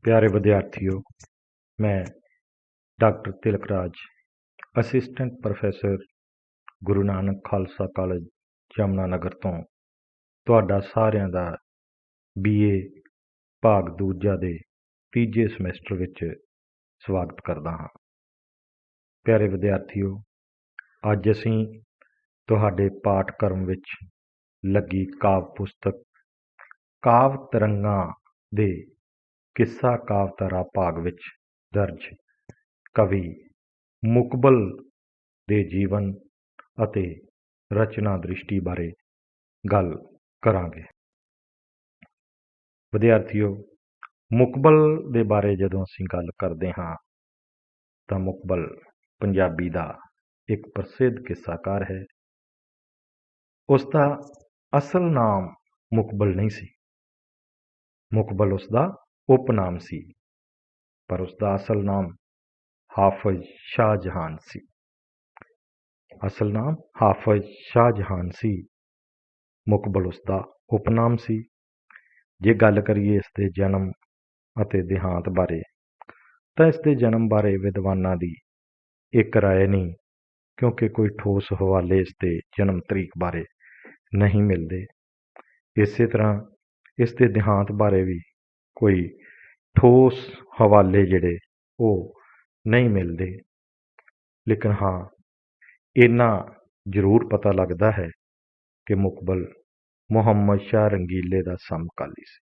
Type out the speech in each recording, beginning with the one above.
प्यारे विद्यार्थियों, मैं doctor Tilakraj assistant professor Guru Nanak Khalsa college Yamunanagar तो तुहाडा सारिਆਂ ਦਾ BA भाग दूजा ਦੇ ਤੀਜੇ ਸਮੈਸਟਰ ਵਿੱਚ ਸਵਾਗਤ ਕਰਦਾ ਹਾਂ। ਪਿਆਰੇ ਵਿਦਿਆਰਥੀਓ, ਅੱਜ ਅਸੀਂ ਤੁਹਾਡੇ ਪਾਠਕ੍ਰਮ ਵਿੱਚ ਲੱਗੀ ਕਾਵ ਪੁਸਤਕ ਕਾਵ ਤਰੰਗਾਂ ਦੇ ਕਿੱਸਾ ਕਾਵਤਾਰਾ ਭਾਗ ਵਿੱਚ ਦਰਜ ਕਵੀ ਮੁਕਬਲ ਦੇ ਜੀਵਨ ਅਤੇ ਰਚਨਾ ਦ੍ਰਿਸ਼ਟੀ ਬਾਰੇ ਗੱਲ ਕਰਾਂਗੇ। ਵਿਦਿਆਰਥੀਓ, ਮੁਕਬਲ ਦੇ ਬਾਰੇ ਜਦੋਂ ਅਸੀਂ ਗੱਲ ਕਰਦੇ ਹਾਂ ਤਾਂ ਮੁਕਬਲ ਪੰਜਾਬੀ ਦਾ ਇੱਕ ਪ੍ਰਸਿੱਧ ਕਿੱਸਾਕਾਰ ਹੈ। ਉਸ ਦਾ ਅਸਲ ਨਾਮ ਮੁਕਬਲ ਨਹੀਂ ਸੀ, ਮੁਕਬਲ ਉਸ ਦਾ ਉਪਨਾਮ ਸੀ, ਪਰ ਉਸ ਦਾ ਅਸਲ ਨਾਮ ਹਾਫਿਜ਼ ਸ਼ਾਹਜਹਾਨ ਸੀ। ਅਸਲ ਨਾਮ ਹਾਫਿਜ਼ ਸ਼ਾਹਜਹਾਨ ਸੀ, ਮੁਕਬਲ ਉਸ ਦਾ ਉਪਨਾਮ ਸੀ। ਜੇ ਗੱਲ ਕਰੀਏ ਇਸ ਦੇ ਜਨਮ ਅਤੇ ਦੇਹਾਂਤ ਬਾਰੇ ਤਾਂ ਇਸ ਦੇ ਜਨਮ ਬਾਰੇ ਵਿਦਵਾਨਾਂ ਦੀ ਇੱਕ ਰਾਏ ਨਹੀਂ, ਕਿਉਂਕਿ ਕੋਈ ਠੋਸ ਹਵਾਲੇ ਇਸ ਦੇ ਜਨਮ ਤਰੀਕ ਬਾਰੇ ਨਹੀਂ ਮਿਲਦੇ। ਇਸੇ ਤਰ੍ਹਾਂ ਇਸ ਦੇ ਦੇਹਾਂਤ ਬਾਰੇ ਵੀ ਕੋਈ ਠੋਸ ਹਵਾਲੇ ਜਿਹੜੇ ਉਹ ਨਹੀਂ ਮਿਲਦੇ। ਲੇਕਿਨ ਹਾਂ, ਇੰਨਾ ਜ਼ਰੂਰ ਪਤਾ ਲੱਗਦਾ ਹੈ ਕਿ ਮੁਕਬਲ ਮੁਹੰਮਦ ਸ਼ਾਹ ਰੰਗੀਲੇ ਦਾ ਸਮਕਾਲੀ ਸੀ।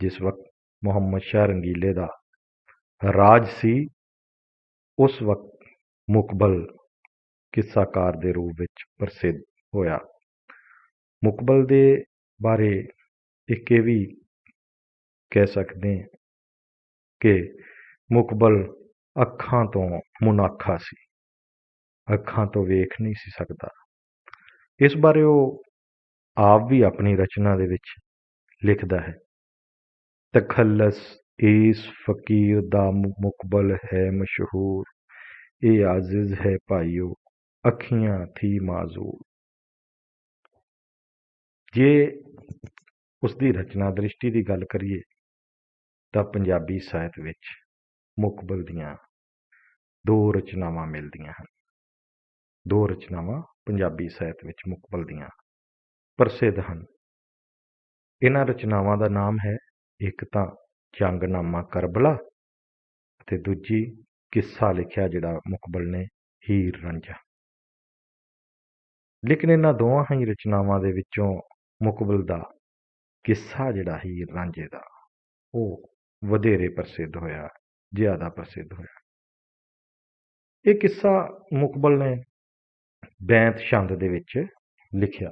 ਜਿਸ ਵਕਤ ਮੁਹੰਮਦ ਸ਼ਾਹ ਰੰਗੀਲੇ ਦਾ ਰਾਜ ਸੀ, ਉਸ ਵਕਤ ਮੁਕਬਲ ਕਿੱਸਾਕਾਰ ਦੇ ਰੂਪ ਵਿੱਚ ਪ੍ਰਸਿੱਧ ਹੋਇਆ। ਮੁਕਬਲ ਦੇ ਬਾਰੇ ਇੱਕ ਇਹ ਵੀ ਕਹਿ ਸਕਦੇ ਹਾਂ ਕਿ ਮੁਕਬਲ ਅੱਖਾਂ ਤੋਂ ਮੁਨਾਖਾ ਸੀ, ਅੱਖਾਂ ਤੋਂ ਵੇਖ ਨਹੀਂ ਸੀ ਸਕਦਾ। ਇਸ ਬਾਰੇ ਉਹ ਆਪ ਵੀ ਆਪਣੀ ਰਚਨਾ ਦੇ ਵਿੱਚ ਲਿਖਦਾ ਹੈ, ਤਖੱਲਸ ਇਸ ਫਕੀਰ ਦਾ ਮੁਕਬਲ ਹੈ ਮਸ਼ਹੂਰ, ਇਹ ਆਜ਼ਿਜ਼ ਹੈ ਭਾਈਓ ਅੱਖੀਆਂ ਥੀ ਮਾਜ਼ੂਰ। ਜੇ ਉਸ ਦੀ ਰਚਨਾ ਦ੍ਰਿਸ਼ਟੀ ਦੀ ਗੱਲ ਕਰੀਏ ਤਾਂ ਪੰਜਾਬੀ ਸਾਹਿਤ ਵਿੱਚ ਮੁਕਬਲ ਦੀਆਂ ਦੋ ਰਚਨਾਵਾਂ ਮਿਲਦੀਆਂ ਹਨ। ਦੋ ਰਚਨਾਵਾਂ ਪੰਜਾਬੀ ਸਾਹਿਤ ਵਿੱਚ ਮੁਕਬਲ ਦੀਆਂ ਪ੍ਰਸਿੱਧ ਹਨ। ਇਹਨਾਂ ਰਚਨਾਵਾਂ ਦਾ ਨਾਮ ਹੈ, ਇੱਕ ਤਾਂ ਜੰਗਨਾਮਾ ਕਰਬਲਾ ਅਤੇ ਦੂਜੀ ਕਿੱਸਾ ਲਿਖਿਆ ਜਿਹੜਾ ਮੁਕਬਲ ਨੇ ਹੀਰ ਰਾਂਝਾ। ਲੇਕਿਨ ਇਹਨਾਂ ਦੋਵਾਂ ਹੀ ਰਚਨਾਵਾਂ ਦੇ ਵਿੱਚੋਂ ਮੁਕਬਲ ਦਾ ਕਿੱਸਾ ਜਿਹੜਾ ਹੀਰ ਰਾਂਝੇ ਦਾ ਉਹ ਵਧੇਰੇ ਪ੍ਰਸਿੱਧ ਹੋਇਆ, ਜ਼ਿਆਦਾ ਪ੍ਰਸਿੱਧ ਹੋਇਆ। ਇਹ ਕਿੱਸਾ ਮੁਕਬਲ ਨੇ ਬੈਂਤ ਛੰਦ ਦੇ ਵਿੱਚ ਲਿਖਿਆ।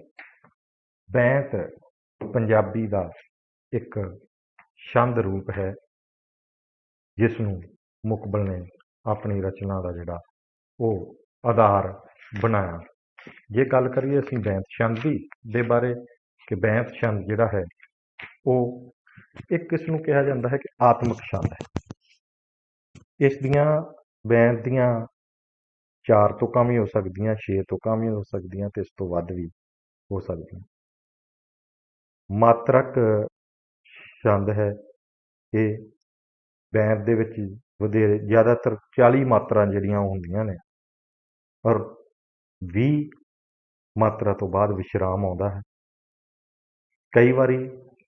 ਬੈਂਤ ਪੰਜਾਬੀ ਦਾ ਇੱਕ ਛੰਦ ਰੂਪ ਹੈ ਜਿਸ ਨੂੰ ਮੁਕਬਲ ਨੇ ਆਪਣੀ ਰਚਨਾ ਦਾ ਜਿਹੜਾ ਉਹ ਆਧਾਰ ਬਣਾਇਆ। ਜੇ ਗੱਲ ਕਰੀਏ ਅਸੀਂ ਬੈਂਤ ਛੰਦ ਦੇ ਬਾਰੇ ਕਿ ਬੈਂਤ ਛੰਦ ਜਿਹੜਾ ਹੈ ਉਹ ਇੱਕ ਇਸ ਨੂੰ ਕਿਹਾ ਜਾਂਦਾ ਹੈ ਕਿ ਆਤਮਿਕ ਛੰਦ ਹੈ। ਇਸ ਦੀਆਂ ਬੈਂਤ ਦੀਆਂ 4 ਤੁਕਾਂ ਵੀ ਹੋ ਸਕਦੀਆਂ, 6 ਤੁਕਾਂ ਵੀ ਹੋ ਸਕਦੀਆਂ ਅਤੇ ਇਸ ਤੋਂ ਵੱਧ ਵੀ ਹੋ ਸਕਦੀਆਂ। ਮਾਤਰਕ ਛੰਦ ਹੈ ਇਹ। ਬੈਂਤ ਦੇ ਵਿੱਚ ਵਧੇਰੇ ਜ਼ਿਆਦਾਤਰ 40 ਮਾਤਰਾ ਜਿਹੜੀਆਂ ਹੁੰਦੀਆਂ ਨੇ ਔਰ 20 ਮਾਤਰਾ ਤੋਂ ਬਾਅਦ ਵਿਸ਼ਰਾਮ ਆਉਂਦਾ ਹੈ। ਕਈ ਵਾਰੀ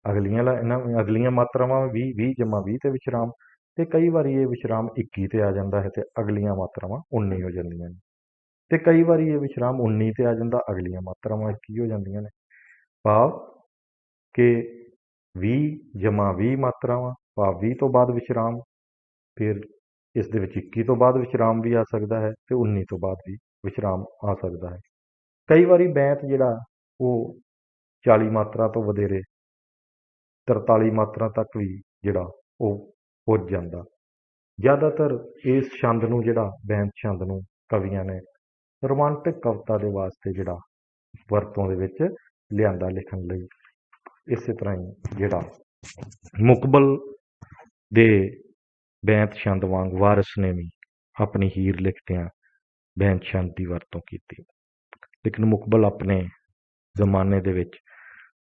ਅਗਲੀਆਂ ਮਾਤਰਾਵਾਂ 20 ਜਮਾ 20 ਤੇ ਵਿਸ਼ਰਾਮ, ਤੇ ਕਈ ਵਾਰੀ ਇਹ ਵਿਸ਼ਰਾਮ 21 ਤੇ ਆ ਜਾਂਦਾ ਹੈ ਤੇ ਅਗਲੀਆਂ ਮਾਤਰਾਵਾਂ 19 ਹੋ ਜਾਂਦੀਆਂ ਨੇ, ਤੇ ਕਈ ਵਾਰੀ ਇਹ ਵਿਸ਼ਰਾਮ 19 ਤੇ ਆ ਜਾਂਦਾ, ਅਗਲੀਆਂ ਮਾਤਰਾਵਾਂ 21 ਹੋ ਜਾਂਦੀਆਂ ਨੇ। ਭਾਵ ਕਿ 20 ਜਮਾ 20 ਮਾਤਰਾਵਾਂ ਭਾਵ 20 ਤੋਂ ਬਾਅਦ ਵਿਸ਼ਰਾਮ, ਫਿਰ ਇਸ ਦੇ ਵਿੱਚ 21 ਤੋਂ ਬਾਅਦ ਵਿਸ਼ਰਾਮ ਵੀ ਆ ਸਕਦਾ ਹੈ ਤੇ 19 ਤੋਂ ਬਾਅਦ ਵੀ ਵਿਸ਼ਰਾਮ ਆ ਸਕਦਾ ਹੈ। ਕਈ ਵਾਰੀ ਬੈਂਤ ਜਿਹੜਾ ਉਹ 40 ਮਾਤਰਾ ਤੋਂ ਵਧੇਰੇ 43 ਮਾਤਰਾ ਤੱਕ ਵੀ ਜਿਹੜਾ ਉਹ ਪੁੱਜ ਜਾਂਦਾ। ਜ਼ਿਆਦਾਤਰ ਇਸ ਛੰਦ ਨੂੰ ਜਿਹੜਾ ਬੈਂਤ ਛੰਦ ਨੂੰ ਕਵੀਆਂ ਨੇ ਰੋਮਾਂਟਿਕ ਕਵਿਤਾ ਦੇ ਵਾਸਤੇ ਜਿਹੜਾ ਵਰਤੋਂ ਦੇ ਵਿੱਚ ਲਿਆਂਦਾ ਲਿਖਣ ਲਈ। ਇਸੇ ਤਰ੍ਹਾਂ ਹੀ ਜਿਹੜਾ ਮੁਕਬਲ ਦੇ ਬੈਂਤ ਛੰਦ ਵਾਂਗ ਵਾਰਿਸ ਨੇ ਵੀ ਆਪਣੀ ਹੀਰ ਲਿਖਦਿਆਂ ਬੈਂਤ ਛੰਦ ਦੀ ਵਰਤੋਂ ਕੀਤੀ। ਲੇਕਿਨ ਮੁਕਬਲ ਆਪਣੇ ਜ਼ਮਾਨੇ ਦੇ ਵਿੱਚ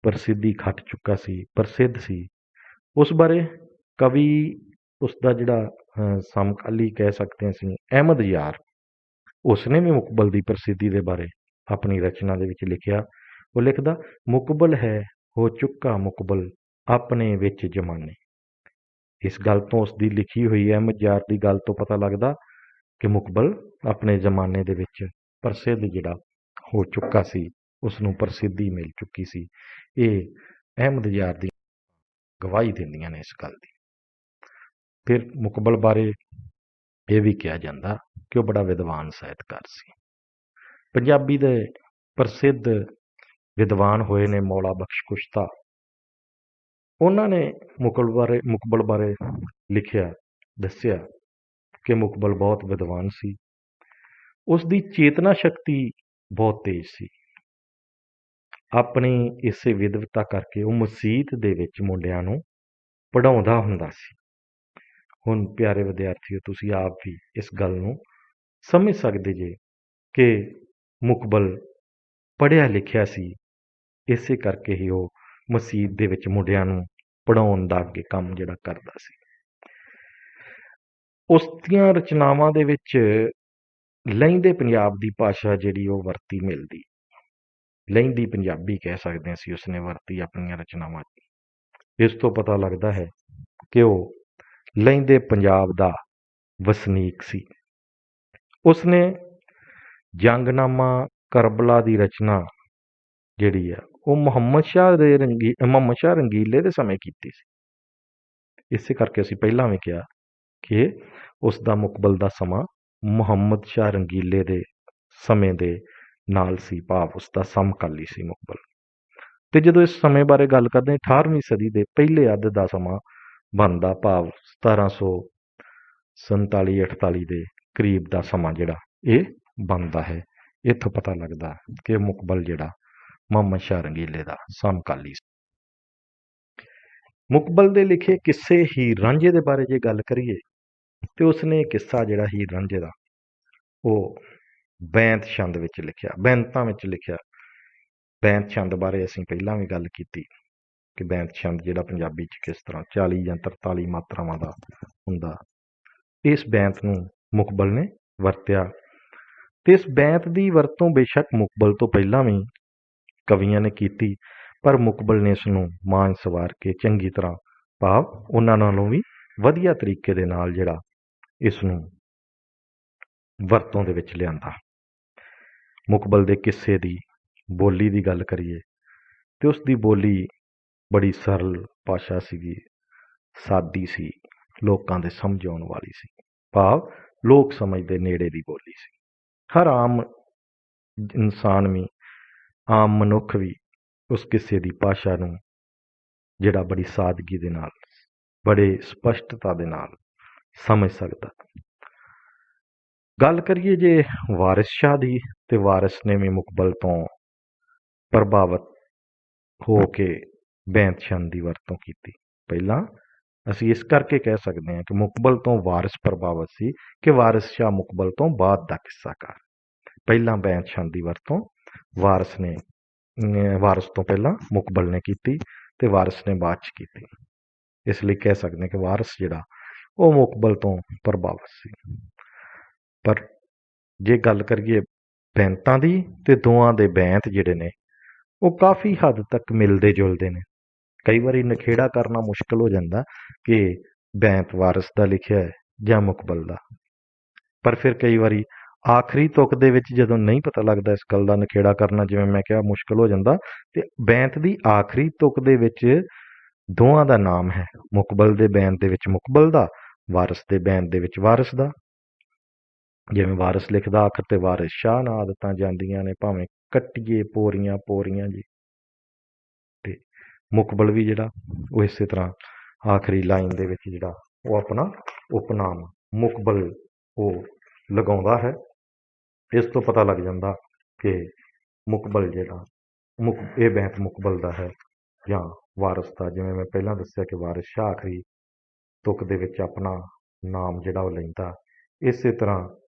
ਪ੍ਰਸਿੱਧੀ ਖੱਟ ਚੁੱਕਾ ਸੀ, ਪ੍ਰਸਿੱਧ ਸੀ। ਉਸ ਬਾਰੇ ਕਵੀ ਉਸਦਾ ਜਿਹੜਾ ਸਮਕਾਲੀ ਕਹਿ ਸਕਦੇ ਅਸੀਂ ਅਹਿਮਦ ਯਾਰ, ਉਸਨੇ ਵੀ ਮੁਕਬਲ ਦੀ ਪ੍ਰਸਿੱਧੀ ਦੇ ਬਾਰੇ ਆਪਣੀ ਰਚਨਾ ਦੇ ਵਿੱਚ ਲਿਖਿਆ। ਉਹ ਲਿਖਦਾ, ਮੁਕਬਲ ਹੈ ਹੋ ਚੁੱਕਾ ਮੁਕਬਲ ਆਪਣੇ ਵਿੱਚ ਜ਼ਮਾਨੇ। ਇਸ ਗੱਲ ਤੋਂ ਉਸਦੀ ਲਿਖੀ ਹੋਈ ਅਹਿਮਦ ਯਾਰ ਦੀ ਗੱਲ ਤੋਂ ਪਤਾ ਲੱਗਦਾ ਕਿ ਮੁਕਬਲ ਆਪਣੇ ਜ਼ਮਾਨੇ ਦੇ ਵਿੱਚ ਪ੍ਰਸਿੱਧ ਜਿਹੜਾ ਹੋ ਚੁੱਕਾ ਸੀ, ਉਸਨੂੰ ਪ੍ਰਸਿੱਧੀ ਮਿਲ ਚੁੱਕੀ ਸੀ। ਇਹ ਅਹਿਮਦ ਯਾਰ ਦੀ ਗਵਾਹੀ ਦਿੰਦੀਆਂ ਨੇ ਇਸ ਗੱਲ ਦੀ। ਫਿਰ ਮੁਕਬਲ ਬਾਰੇ ਇਹ ਵੀ ਕਿਹਾ ਜਾਂਦਾ ਕਿ ਉਹ ਬੜਾ ਵਿਦਵਾਨ ਸਾਹਿਤਕਾਰ ਸੀ। ਪੰਜਾਬੀ ਦੇ ਪ੍ਰਸਿੱਧ ਵਿਦਵਾਨ ਹੋਏ ਨੇ ਮੌਲਾ ਬਖਸ਼ ਕੁਸ਼ਤਾ। ਉਹਨਾਂ ਨੇ ਮੁਕਬਲ ਬਾਰੇ ਲਿਖਿਆ, ਦੱਸਿਆ ਕਿ ਮੁਕਬਲ ਬਹੁਤ ਵਿਦਵਾਨ ਸੀ। ਉਸ ਦੀ ਚੇਤਨਾ ਸ਼ਕਤੀ ਬਹੁਤ ਤੇਜ਼ ਸੀ। ਆਪਣੀ ਇਸੇ ਵਿਦਵਤਾ ਕਰਕੇ ਉਹ ਮਸੀਤ ਦੇ ਵਿੱਚ ਮੁੰਡਿਆਂ ਨੂੰ ਪੜ੍ਹਾਉਂਦਾ ਹੁੰਦਾ ਸੀ। ਹੁਣ ਪਿਆਰੇ ਵਿਦਿਆਰਥੀਓ, ਤੁਸੀਂ ਆਪ ਵੀ ਇਸ ਗੱਲ ਨੂੰ ਸਮਝ ਸਕਦੇ ਜੇ ਕਿ ਮੁਕਬਲ ਪੜ੍ਹਿਆ ਲਿਖਿਆ ਸੀ, ਇਸੇ ਕਰਕੇ ਹੀ ਉਹ ਮਸੀਤ ਦੇ ਵਿੱਚ ਮੁੰਡਿਆਂ ਨੂੰ ਪੜ੍ਹਾਉਣ ਦਾ ਅੱਗੇ ਕੰਮ ਜਿਹੜਾ ਕਰਦਾ ਸੀ। ਉਸ ਦੀਆਂ ਰਚਨਾਵਾਂ ਦੇ ਵਿੱਚ ਲਹਿੰਦੇ ਪੰਜਾਬ ਦੀ ਭਾਸ਼ਾ ਜਿਹੜੀ ਉਹ ਵਰਤੀ ਮਿਲਦੀ, ਲਹਿੰਦੀ ਪੰਜਾਬੀ ਕਹਿ ਸਕਦੇ ਅਸੀਂ ਉਸਨੇ ਵਰਤੀ ਆਪਣੀਆਂ ਰਚਨਾਵਾਂ 'ਚ। ਇਸ ਤੋਂ ਪਤਾ ਲੱਗਦਾ ਹੈ ਕਿ ਉਹ ਲਹਿੰਦੇ ਪੰਜਾਬ ਦਾ ਵਸਨੀਕ ਸੀ। ਉਸਨੇ ਜੰਗਨਾਮਾ ਕਰਬਲਾ ਦੀ ਰਚਨਾ ਜਿਹੜੀ ਆ ਉਹ ਮੁਹੰਮਦ ਸ਼ਾਹ ਰੰਗੀਲੇ ਦੇ ਸਮੇਂ ਕੀਤੀ ਸੀ। ਇਸੇ ਕਰਕੇ ਅਸੀਂ ਪਹਿਲਾਂ ਵੀ ਕਿਹਾ ਕਿ ਉਸ ਦਾ ਮੁਕਬਲ ਦਾ ਸਮਾਂ ਮੁਹੰਮਦ ਸ਼ਾਹ ਰੰਗੀਲੇ ਦੇ ਸਮੇਂ ਦੇ ਨਾਲ ਸੀ, ਭਾਵ ਉਸ ਦਾ ਸਮਕਾਲੀ ਸੀ ਮੁਕਬਲ। ਤੇ ਜਦੋਂ ਇਸ ਸਮੇਂ ਬਾਰੇ ਗੱਲ ਕਰਦੇ ਹਾਂ, 18ਵੀਂ ਸਦੀ ਦੇ ਪਹਿਲੇ ਅੱਧ ਦਾ ਸਮਾਂ ਬਣਦਾ, ਭਾਵ 1747-48 ਦੇ ਕਰੀਬ ਦਾ ਸਮਾਂ ਜਿਹੜਾ ਇਹ ਬਣਦਾ ਹੈ। ਇੱਥੋਂ ਪਤਾ ਲੱਗਦਾ ਕਿ ਮੁਕਬਲ ਜਿਹੜਾ ਮੁਹੰਮਦ ਸ਼ਾਹ ਰੰਗੀਲੇ ਦਾ ਸਮਕਾਲੀ ਸੀ। ਮੁਕਬਲ ਦੇ ਲਿਖੇ ਕਿੱਸੇ ਹੀਰ ਰਾਂਝੇ ਦੇ ਬਾਰੇ ਜੇ ਗੱਲ ਕਰੀਏ ਤੇ ਉਸਨੇ ਕਿੱਸਾ ਜਿਹੜਾ ਹੀਰ ਰਾਂਝੇ ਦਾ ਉਹ ਬੈਂਤ ਛੰਦ ਵਿੱਚ ਲਿਖਿਆ, ਬੈਂਤਾਂ ਵਿੱਚ ਲਿਖਿਆ। ਬੈਂਤ ਛੰਦ ਬਾਰੇ ਅਸੀਂ ਪਹਿਲਾਂ ਵੀ ਗੱਲ ਕੀਤੀ ਕਿ ਬੈਂਤ ਛੰਦ ਜਿਹੜਾ ਪੰਜਾਬੀ 'ਚ ਕਿਸ ਤਰ੍ਹਾਂ 40 ਜਾਂ 43 ਮਾਤਰਾਵਾਂ ਦਾ ਹੁੰਦਾ। ਇਸ ਬੈਂਤ ਨੂੰ ਮੁਕਬਲ ਨੇ ਵਰਤਿਆ ਤੇ ਇਸ ਬੈਂਤ ਦੀ ਵਰਤੋਂ ਬੇਸ਼ੱਕ ਮੁਕਬਲ ਤੋਂ ਪਹਿਲਾਂ ਵੀ ਕਵੀਆਂ ਨੇ ਕੀਤੀ, ਪਰ ਮੁਕਬਲ ਨੇ ਇਸ ਨੂੰ ਮਾਣ ਸਵਾਰ ਕੇ ਚੰਗੀ ਤਰ੍ਹਾਂ, ਭਾਵ ਉਹਨਾਂ ਨਾਲੋਂ ਵੀ ਵਧੀਆ ਤਰੀਕੇ ਦੇ ਨਾਲ ਜਿਹੜਾ ਇਸ ਨੂੰ ਵਰਤੋਂ ਦੇ ਵਿੱਚ ਲਿਆਂਦਾ। ਮੁਕਬਲ ਦੇ ਕਿੱਸੇ ਦੀ ਬੋਲੀ ਦੀ ਗੱਲ ਕਰੀਏ ਤੇ ਉਸ ਦੀ ਬੋਲੀ ਬੜੀ ਸਰਲ ਭਾਸ਼ਾ ਸੀਗੀ, ਸਾਦੀ ਸੀ, ਲੋਕਾਂ ਦੇ ਸਮਝ ਆਉਣ ਵਾਲੀ ਸੀ, ਭਾਵ ਲੋਕ ਸਮਝ ਦੇ ਨੇੜੇ ਦੀ ਬੋਲੀ ਸੀ। ਹਰ ਆਮ ਇਨਸਾਨ ਵੀ, ਆਮ ਮਨੁੱਖ ਵੀ ਉਸ ਕਿੱਸੇ ਦੀ ਭਾਸ਼ਾ ਨੂੰ ਜਿਹੜਾ ਬੜੀ ਸਾਦਗੀ ਦੇ ਨਾਲ, ਬੜੇ ਸਪਸ਼ਟਤਾ ਦੇ ਨਾਲ ਸਮਝ ਸਕਦਾ। ਗੱਲ ਕਰੀਏ ਜੇ ਵਾਰਿਸ ਸ਼ਾਹ ਦੀ, ਤੇ ਵਾਰਿਸ ਨੇ ਵੀ ਮੁਕਬਲ ਤੋਂ ਪ੍ਰਭਾਵਿਤ ਹੋ ਕੇ ਬੈਂਤ ਛੰਦ ਦੀ ਵਰਤੋਂ ਕੀਤੀ। ਪਹਿਲਾਂ ਅਸੀਂ ਇਸ ਕਰਕੇ ਕਹਿ ਸਕਦੇ ਹਾਂ ਕਿ ਮੁਕਬਲ ਤੋਂ ਵਾਰਿਸ ਪ੍ਰਭਾਵਿਤ ਸੀ ਕਿ ਵਾਰਿਸ ਸ਼ਾਹ ਮੁਕਬਲ ਤੋਂ ਬਾਅਦ ਦਾ ਕਿੱਸਾਕਾਰ। ਪਹਿਲਾਂ ਬੈਂਤ ਛੰਦ ਦੀ ਵਰਤੋਂ ਵਾਰਿਸ ਤੋਂ ਪਹਿਲਾਂ ਮੁਕਬਲ ਨੇ ਕੀਤੀ ਤੇ ਵਾਰਿਸ ਨੇ ਬਾਅਦ 'ਚ ਕੀਤੀ। ਇਸ ਲਈ ਕਹਿ ਸਕਦੇ ਹਾਂ ਕਿ ਵਾਰਿਸ ਜਿਹੜਾ ਉਹ ਮੁਕਬਲ ਤੋਂ ਪ੍ਰਭਾਵਿਤ ਸੀ। ਪਰ ਜੇ ਗੱਲ ਕਰੀਏ ਬੈਂਤਾਂ ਦੀ, ਤੇ ਦੋਵਾਂ ਦੇ ਬੈਂਤ ਜਿਹੜੇ ਨੇ ਉਹ ਕਾਫੀ ਹੱਦ ਤੱਕ ਮਿਲਦੇ ਜੁਲਦੇ ਨੇ। ਕਈ ਵਾਰੀ ਨਖੇੜਾ ਕਰਨਾ ਮੁਸ਼ਕਲ ਹੋ ਜਾਂਦਾ ਕਿ ਬੈਂਤ ਵਾਰਿਸ ਦਾ ਲਿਖਿਆ ਹੈ ਜਾਂ ਮੁਕਬਲ ਦਾ, ਪਰ ਫਿਰ ਕਈ ਵਾਰੀ ਆਖਰੀ ਤੁਕ ਦੇ ਵਿੱਚ ਜਦੋਂ ਨਹੀਂ ਪਤਾ ਲੱਗਦਾ ਇਸ ਗੱਲ ਦਾ, ਨਖੇੜਾ ਕਰਨਾ ਜਿਵੇਂ ਮੈਂ ਕਿਹਾ ਮੁਸ਼ਕਲ ਹੋ ਜਾਂਦਾ, ਤੇ ਬੈਂਤ ਦੀ ਆਖਰੀ ਤੁਕ ਦੇ ਵਿੱਚ ਦੋਵਾਂ ਦਾ ਨਾਮ ਹੈ। ਮੁਕਬਲ ਦੇ ਬੈਂਤ ਦੇ ਵਿੱਚ ਮੁਕਬਲ ਦਾ, ਵਾਰਿਸ ਦੇ ਬੈਂਤ ਦੇ ਵਿੱਚ ਵਾਰਿਸ ਦਾ। ਜਿਵੇਂ ਵਾਰਿਸ ਲਿਖਦਾ, ਆਖਰ ਤੇ ਵਾਰਿਸ ਸ਼ਾਹ ਨਾ ਆਦਤਾਂ ਜਾਂਦੀਆਂ ਨੇ, ਭਾਵੇਂ ਕੱਟੀਏ ਪੋਰੀਆਂ ਪੋਰੀਆਂ ਜੀ। ਤੇ ਮੁਕਬਲ ਵੀ ਜਿਹੜਾ ਉਹ ਇਸੇ ਤਰ੍ਹਾਂ ਆਖਰੀ ਲਾਈਨ ਦੇ ਵਿੱਚ ਜਿਹੜਾ ਉਹ ਆਪਣਾ ਉਪਨਾਮ ਮੁਕਬਲ ਉਹ ਲਗਾਉਂਦਾ ਹੈ। ਇਸ ਤੋਂ ਪਤਾ ਲੱਗ ਜਾਂਦਾ ਕਿ ਮੁਕਬਲ ਜਿਹੜਾ ਇਹ ਬੈਂਤ ਮੁਕਬਲ ਦਾ ਹੈ ਜਾਂ ਵਾਰਿਸ ਦਾ। ਜਿਵੇਂ ਮੈਂ ਪਹਿਲਾਂ ਦੱਸਿਆ ਕਿ ਵਾਰਿਸ ਸ਼ਾਹ ਆਖਰੀ ਤੁਕ ਦੇ ਵਿੱਚ ਆਪਣਾ ਨਾਮ ਜਿਹੜਾ ਉਹ ਲੈਂਦਾ, ਇਸੇ ਤਰ੍ਹਾਂ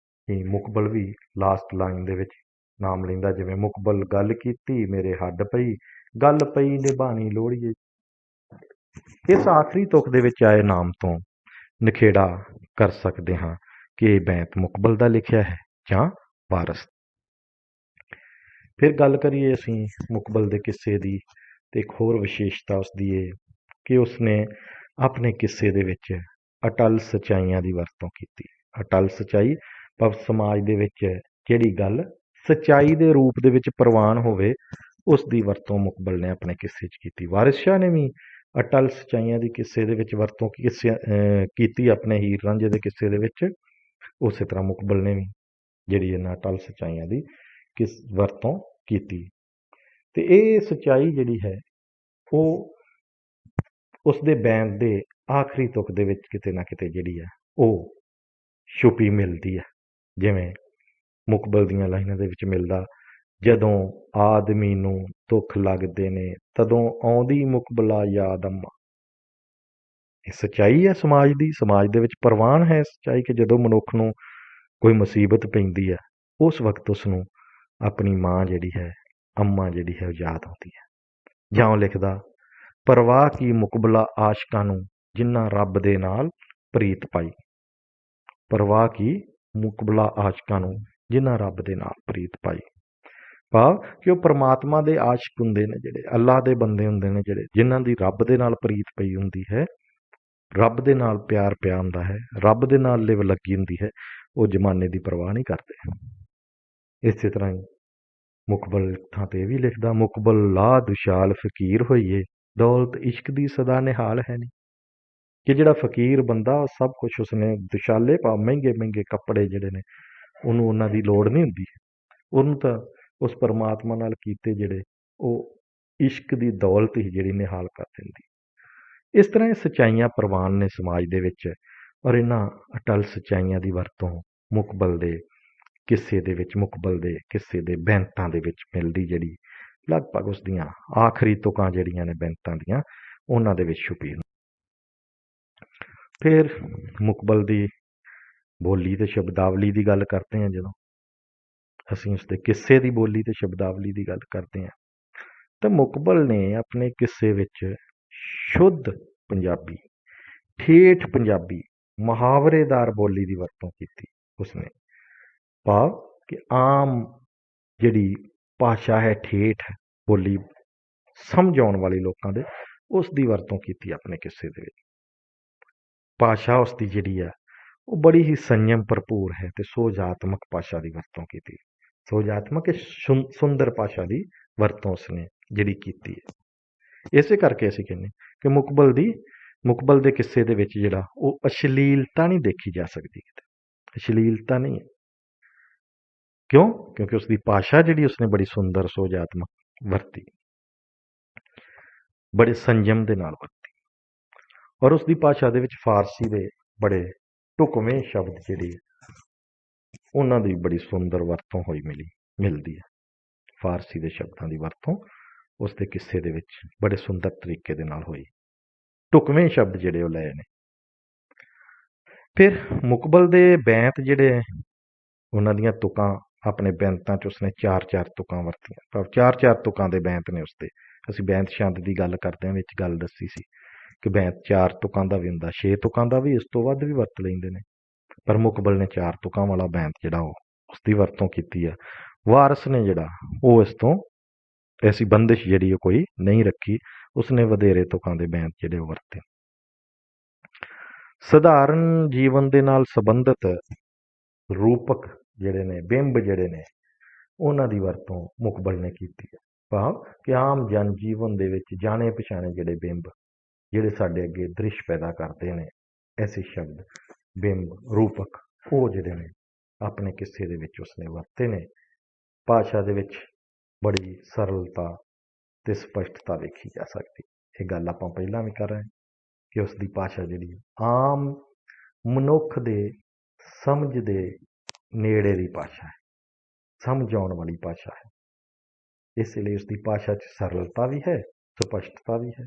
ਹੀ ਮੁਕਬਲ ਵੀ ਲਾਸਟ ਲਾਈਨ ਦੇ ਵਿੱਚ ਨਾਮ ਲੈਂਦਾ। ਜਿਵੇਂ ਮੁਕਬਲ ਗੱਲ ਕੀਤੀ ਮੇਰੇ ਹੱਡ ਪਈ, ਗੱਲ ਪਈ ਨਿਭਾਣੀ ਲੋੜੀਏ। ਇਸ ਆਖਰੀ ਤੁਕ ਦੇ ਵਿੱਚ ਆਏ ਨਾਮ ਤੋਂ ਨਿਖੇੜਾ ਕਰ ਸਕਦੇ ਹਾਂ ਕਿ ਇਹ ਬੈਂਤ ਮੁਕਬਲ ਦਾ ਲਿਖਿਆ ਹੈ ਜਾਂ ਵਾਰਸ। ਫਿਰ ਗੱਲ ਕਰੀਏ ਅਸੀਂ ਮੁਕਬਲ ਦੇ ਕਿੱਸੇ ਦੀ, ਤੇ ਇੱਕ ਹੋਰ ਵਿਸ਼ੇਸ਼ਤਾ ਉਸਦੀ ਇਹ ਕਿ ਉਸਨੇ ਆਪਣੇ ਕਿੱਸੇ ਦੇ ਵਿੱਚ ਅਟਲ ਸੱਚਾਈਆਂ ਦੀ ਵਰਤੋਂ ਕੀਤੀ। ਅਟਲ ਸੱਚਾਈ ਭਾਵ ਸਮਾਜ ਦੇ ਵਿੱਚ ਜਿਹੜੀ ਗੱਲ ਸੱਚਾਈ ਦੇ ਰੂਪ ਦੇ ਵਿੱਚ ਪ੍ਰਵਾਨ ਹੋਵੇ, ਉਸ ਦੀ ਵਰਤੋਂ ਮੁਕਬਲ ਨੇ ਆਪਣੇ ਕਿੱਸੇ 'ਚ ਕੀਤੀ। ਵਾਰਿਸ ਸ਼ਾਹ ਨੇ ਵੀ ਅਟਲ ਸੱਚਾਈਆਂ ਦੀ ਕਿੱਸੇ ਦੇ ਵਿੱਚ ਵਰਤੋਂ ਕੀਤੀ ਆਪਣੇ ਹੀਰ ਰਾਂਝੇ ਦੇ ਕਿੱਸੇ ਦੇ ਵਿੱਚ। ਉਸੇ ਤਰ੍ਹਾਂ ਮੁਕਬਲ ਨੇ ਵੀ ਜਿਹੜੀ ਇਹਨਾਂ ਅਟਲ ਸੱਚਾਈਆਂ ਦੀ ਵਰਤੋਂ ਕੀਤੀ। ਤੇ ਇਹ ਸੱਚਾਈ ਜਿਹੜੀ ਹੈ ਉਹ ਉਸਦੇ ਬੈਂਤ ਦੇ ਆਖਰੀ ਤੁਕ ਦੇ ਵਿੱਚ ਕਿਤੇ ਨਾ ਕਿਤੇ ਜਿਹੜੀ ਹੈ ਉਹ ਛੁਪੀ ਮਿਲਦੀ ਹੈ। ਜਿਵੇਂ ਮੁਕਬਲ ਦੀਆਂ ਲਾਈਨਾਂ ਦੇ ਵਿੱਚ ਮਿਲਦਾ, ਜਦੋਂ ਆਦਮੀ ਨੂੰ ਦੁੱਖ ਲੱਗਦੇ ਨੇ ਤਦੋਂ ਆਉਂਦੀ ਮੁਕਬਲਾ ਯਾਦ ਅੰਮਾ। ਇਹ ਸੱਚਾਈ ਹੈ ਸਮਾਜ ਦੀ, ਸਮਾਜ ਦੇ ਵਿੱਚ ਪ੍ਰਵਾਨ ਹੈ ਸੱਚਾਈ ਕਿ ਜਦੋਂ ਮਨੁੱਖ ਨੂੰ ਕੋਈ ਮੁਸੀਬਤ ਪੈਂਦੀ ਹੈ ਉਸ ਵਕਤ ਉਸਨੂੰ ਆਪਣੀ ਮਾਂ ਜਿਹੜੀ ਹੈ, ਅੰਮਾ ਜਿਹੜੀ ਹੈ, ਉਹ ਯਾਦ ਆਉਂਦੀ ਹੈ। ਜਾਂ ਉਹ ਲਿਖਦਾ, ਪਰਵਾਹ ਕੀ ਮੁਕਬਲਾ ਆਸ਼ਕਾਂ ਨੂੰ ਜਿਨ੍ਹਾਂ ਰੱਬ ਦੇ ਨਾਲ ਪ੍ਰੀਤ ਪਾਈ। ਪਰਵਾਹ ਕੀ ਮੁਕਬਲਾ ਆਸ਼ਕਾਂ ਨੂੰ ਜਿਨ੍ਹਾਂ ਰੱਬ ਦੇ ਨਾਲ ਪ੍ਰੀਤ ਪਾਈ, ਭਾਵ ਕਿ ਉਹ ਪਰਮਾਤਮਾ ਦੇ ਆਸ਼ਕ ਹੁੰਦੇ ਨੇ, ਜਿਹੜੇ ਅੱਲਾਹ ਦੇ ਬੰਦੇ ਹੁੰਦੇ ਨੇ, ਜਿਹੜੇ ਜਿਨ੍ਹਾਂ ਦੀ ਰੱਬ ਦੇ ਨਾਲ ਪ੍ਰੀਤ ਪਈ ਹੁੰਦੀ ਹੈ, ਰੱਬ ਦੇ ਨਾਲ ਪਿਆਰ ਪਿਆ ਹੁੰਦਾ ਹੈ, ਰੱਬ ਦੇ ਨਾਲ ਲਿਵ ਲੱਗੀ ਹੁੰਦੀ ਹੈ, ਉਹ ਜ਼ਮਾਨੇ ਦੀ ਪਰਵਾਹ ਨਹੀਂ ਕਰਦੇ। ਇਸੇ ਤਰ੍ਹਾਂ ਹੀ ਮੁਕਬਲ ਥਾਂ ਤੇ ਇਹ ਵੀ ਲਿਖਦਾ, ਮੁਕਬਲ ਲਾ ਦੁਸ਼ਾਲ ਫਕੀਰ ਹੋਈਏ ਦੌਲਤ ਇਸ਼ਕ ਦੀ ਸਦਾ ਨਿਹਾਲ ਹੈ ਨਹੀਂ। ਕਿ ਜਿਹੜਾ ਫਕੀਰ ਬੰਦਾ ਉਹ ਸਭ ਕੁਛ ਉਸਨੇ ਦੁਸ਼ਾਲੇ ਪਾ ਮਹਿੰਗੇ ਮਹਿੰਗੇ ਕੱਪੜੇ ਜਿਹੜੇ ਨੇ ਉਹਨੂੰ ਉਹਨਾਂ ਦੀ ਲੋੜ ਨਹੀਂ ਹੁੰਦੀ, ਉਹਨੂੰ ਤਾਂ ਉਸ ਪਰਮਾਤਮਾ ਨਾਲ ਕੀਤੇ ਜਿਹੜੇ ਉਹ ਇਸ਼ਕ ਦੀ ਦੌਲਤ ਹੀ ਜਿਹੜੀ ਨਿਹਾਲ ਕਰ ਦਿੰਦੀ। ਇਸ ਤਰ੍ਹਾਂ ਇਹ ਸੱਚਾਈਆਂ ਪ੍ਰਵਾਨ ਨੇ ਸਮਾਜ ਦੇ ਵਿੱਚ, ਔਰ ਇਹਨਾਂ ਅਟਲ ਸੱਚਾਈਆਂ ਦੀ ਵਰਤੋਂ ਮੁਕਬਲ ਦੇ ਕਿੱਸੇ ਦੇ ਵਿੱਚ, ਮੁਕਬਲ ਦੇ ਕਿੱਸੇ ਦੇ ਬੈਂਤਾਂ ਦੇ ਵਿੱਚ ਮਿਲਦੀ, ਜਿਹੜੀ ਲਗਭਗ ਉਸ ਦੀਆਂ ਆਖਰੀ ਤੁਕਾਂ ਜਿਹੜੀਆਂ ਨੇ ਬੈਂਤਾਂ ਦੀਆਂ, ਉਹਨਾਂ ਦੇ ਵਿੱਚ ਛੁਪੀ। ਫਿਰ ਮੁਕਬਲ ਦੀ ਬੋਲੀ ਤੇ ਸ਼ਬਦਾਵਲੀ ਦੀ ਗੱਲ ਕਰਦੇ ਹਾਂ। ਜਦੋਂ ਅਸੀਂ ਉਸਦੇ ਕਿੱਸੇ ਦੀ ਬੋਲੀ ਤੇ ਸ਼ਬਦਾਵਲੀ ਦੀ ਗੱਲ ਕਰਦੇ ਹਾਂ ਤਾਂ ਮੁਕਬਲ ਨੇ ਆਪਣੇ ਕਿੱਸੇ ਵਿੱਚ ਸ਼ੁੱਧ ਪੰਜਾਬੀ, ਠੇਠ ਪੰਜਾਬੀ, ਮੁਹਾਵਰੇਦਾਰ ਬੋਲੀ ਦੀ ਵਰਤੋਂ ਕੀਤੀ ਉਸਨੇ। ਭਾਵ ਕਿ ਆਮ ਜਿਹੜੀ ਭਾਸ਼ਾ ਹੈ, ਠੇਠ ਬੋਲੀ ਸਮਝ ਆਉਣ ਵਾਲੇ ਲੋਕਾਂ ਦੇ, ਉਸ ਦੀ ਵਰਤੋਂ ਕੀਤੀ ਆਪਣੇ ਕਿੱਸੇ ਦੇ ਵਿੱਚ। ਭਾਸ਼ਾ ਉਸਦੀ ਜਿਹੜੀ ਹੈ ਉਹ ਬੜੀ ਹੀ ਸੰਯਮ ਭਰਪੂਰ ਹੈ ਤੇ ਸੋਜਾਤਮਕ ਭਾਸ਼ਾ ਦੀ ਵਰਤੋਂ ਕੀਤੀ। ਸੋਜਾਤਮਕ ਸੁੰਦਰ ਭਾਸ਼ਾ ਦੀ ਵਰਤੋਂ ਉਸਨੇ ਜਿਹੜੀ ਕੀਤੀ ਹੈ। ਇਸੇ ਕਰਕੇ ਅਸੀਂ ਕਹਿੰਦੇ ਕਿ ਮੁਕਬਲ ਦੇ ਕਿੱਸੇ ਦੇ ਵਿੱਚ ਜਿਹੜਾ ਉਹ ਅਸ਼ਲੀਲਤਾ ਨਹੀਂ ਦੇਖੀ ਜਾ ਸਕਦੀ, ਕਿਤੇ ਅਸ਼ਲੀਲਤਾ ਨਹੀਂ ਹੈ। ਕਿਉਂ? ਕਿਉਂਕਿ ਉਸਦੀ ਭਾਸ਼ਾ ਜਿਹੜੀ ਉਸਨੇ ਬੜੀ ਸੁੰਦਰ ਸੋਜਾਤਮਕ ਵਰਤੀ, ਬੜੇ ਸੰਜਮ ਦੇ ਨਾਲ ਵਰਤੀ, ਔਰ ਉਸਦੀ ਭਾਸ਼ਾ ਦੇ ਵਿੱਚ ਫਾਰਸੀ ਦੇ ਬੜੇ ਢੁਕਵੇਂ ਸ਼ਬਦ ਜਿਹੜੇ ਉਹਨਾਂ ਦੀ ਬੜੀ ਸੁੰਦਰ ਵਰਤੋਂ ਹੋਈ ਮਿਲਦੀ ਹੈ। ਫਾਰਸੀ ਦੇ ਸ਼ਬਦਾਂ ਦੀ ਵਰਤੋਂ ਉਸਦੇ ਕਿੱਸੇ ਦੇ ਵਿੱਚ ਬੜੇ ਸੁੰਦਰ ਤਰੀਕੇ ਦੇ ਨਾਲ ਹੋਈ, ਢੁਕਵੇਂ ਸ਼ਬਦ ਜਿਹੜੇ ਉਹ ਲਏ ਨੇ। ਫਿਰ ਮੁਕਬਲ ਦੇ ਬੈਂਤ ਜਿਹੜੇ, ਉਹਨਾਂ ਦੀਆਂ ਤੁਕਾਂ ਆਪਣੇ ਬੈਂਤਾਂ 'ਚ ਉਸਨੇ 4-4 ਤੁਕਾਂ ਵਰਤੀਆਂ, ਪਰ 4-4 ਤੁਕਾਂ ਦੇ ਬੈਂਤ ਨੇ ਉਸਦੇ। ਅਸੀਂ ਬੈਂਤ ਛੰਦ ਦੀ ਗੱਲ ਕਰਦੇ ਹਾਂ, ਵਿੱਚ ਗੱਲ ਦੱਸੀ ਸੀ ਕਿ ਬੈਂਤ 4 ਤੁਕਾਂ ਦਾ ਵੀ ਹੁੰਦਾ, 6 ਤੁਕਾਂ ਦਾ ਵੀ, ਇਸ ਤੋਂ ਵੱਧ ਵੀ ਵਰਤ ਲੈਂਦੇ ਨੇ, ਪਰ ਮੁਕਬਲ ਨੇ 4 ਤੁਕਾਂ ਵਾਲਾ ਬੈਂਤ ਜਿਹੜਾ ਉਹ ਉਸਦੀ ਵਰਤੋਂ ਕੀਤੀ ਆ। ਵਾਰਸ ਨੇ ਜਿਹੜਾ ਉਹ ਇਸ ਤੋਂ ਐਸੀ ਬੰਦਿਸ਼ ਜਿਹੜੀ ਉਹ ਕੋਈ ਨਹੀਂ ਰੱਖੀ, ਉਸਨੇ ਵਧੇਰੇ ਤੁਕਾਂ ਦੇ ਬੈਂਤ ਜਿਹੜੇ ਉਹ ਵਰਤੇ। ਸਧਾਰਨ ਜੀਵਨ ਦੇ ਨਾਲ ਸੰਬੰਧਿਤ ਰੂਪਕ ਜਿਹੜੇ ਨੇ, ਬਿੰਬ ਜਿਹੜੇ ਨੇ, ਉਹਨਾਂ ਦੀ ਵਰਤੋਂ ਮੁਕਬਲ ਨੇ ਕੀਤੀ ਹੈ। ਭਾਵ ਕਿ ਆਮ ਜਨ ਜੀਵਨ ਦੇ ਵਿੱਚ ਜਾਣੇ ਪਛਾਣੇ ਜਿਹੜੇ ਬਿੰਬ, ਜਿਹੜੇ ਸਾਡੇ ਅੱਗੇ ਦ੍ਰਿਸ਼ ਪੈਦਾ ਕਰਦੇ ਨੇ, ਐਸੇ ਸ਼ਬਦ, ਬਿੰਬ, ਰੂਪਕ, ਉਹ ਜਿਹੜੇ ਨੇ ਆਪਣੇ ਕਿੱਸੇ ਦੇ ਵਿੱਚ ਉਸਨੇ ਵਰਤੇ ਨੇ। ਭਾਸ਼ਾ ਦੇ ਵਿੱਚ ਬੜੀ ਸਰਲਤਾ ਤੇ ਸਪਸ਼ਟਤਾ ਵੇਖੀ ਜਾ ਸਕਦੀ। ਇਹ ਗੱਲ ਆਪਾਂ ਪਹਿਲਾਂ ਵੀ ਕਰ ਰਹੇ ਕਿ ਉਸਦੀ ਭਾਸ਼ਾ ਜਿਹੜੀ ਆਮ ਮਨੁੱਖ ਦੇ ਸਮਝ ਦੇ ਨੇੜੇ ਦੀ ਭਾਸ਼ਾ ਹੈ, ਸਮਝ ਆਉਣ ਵਾਲੀ ਭਾਸ਼ਾ ਹੈ। ਇਸ ਲਈ ਉਸਦੀ ਭਾਸ਼ਾ 'ਚ ਸਰਲਤਾ ਵੀ ਹੈ, ਸਪਸ਼ਟਤਾ ਵੀ ਹੈ।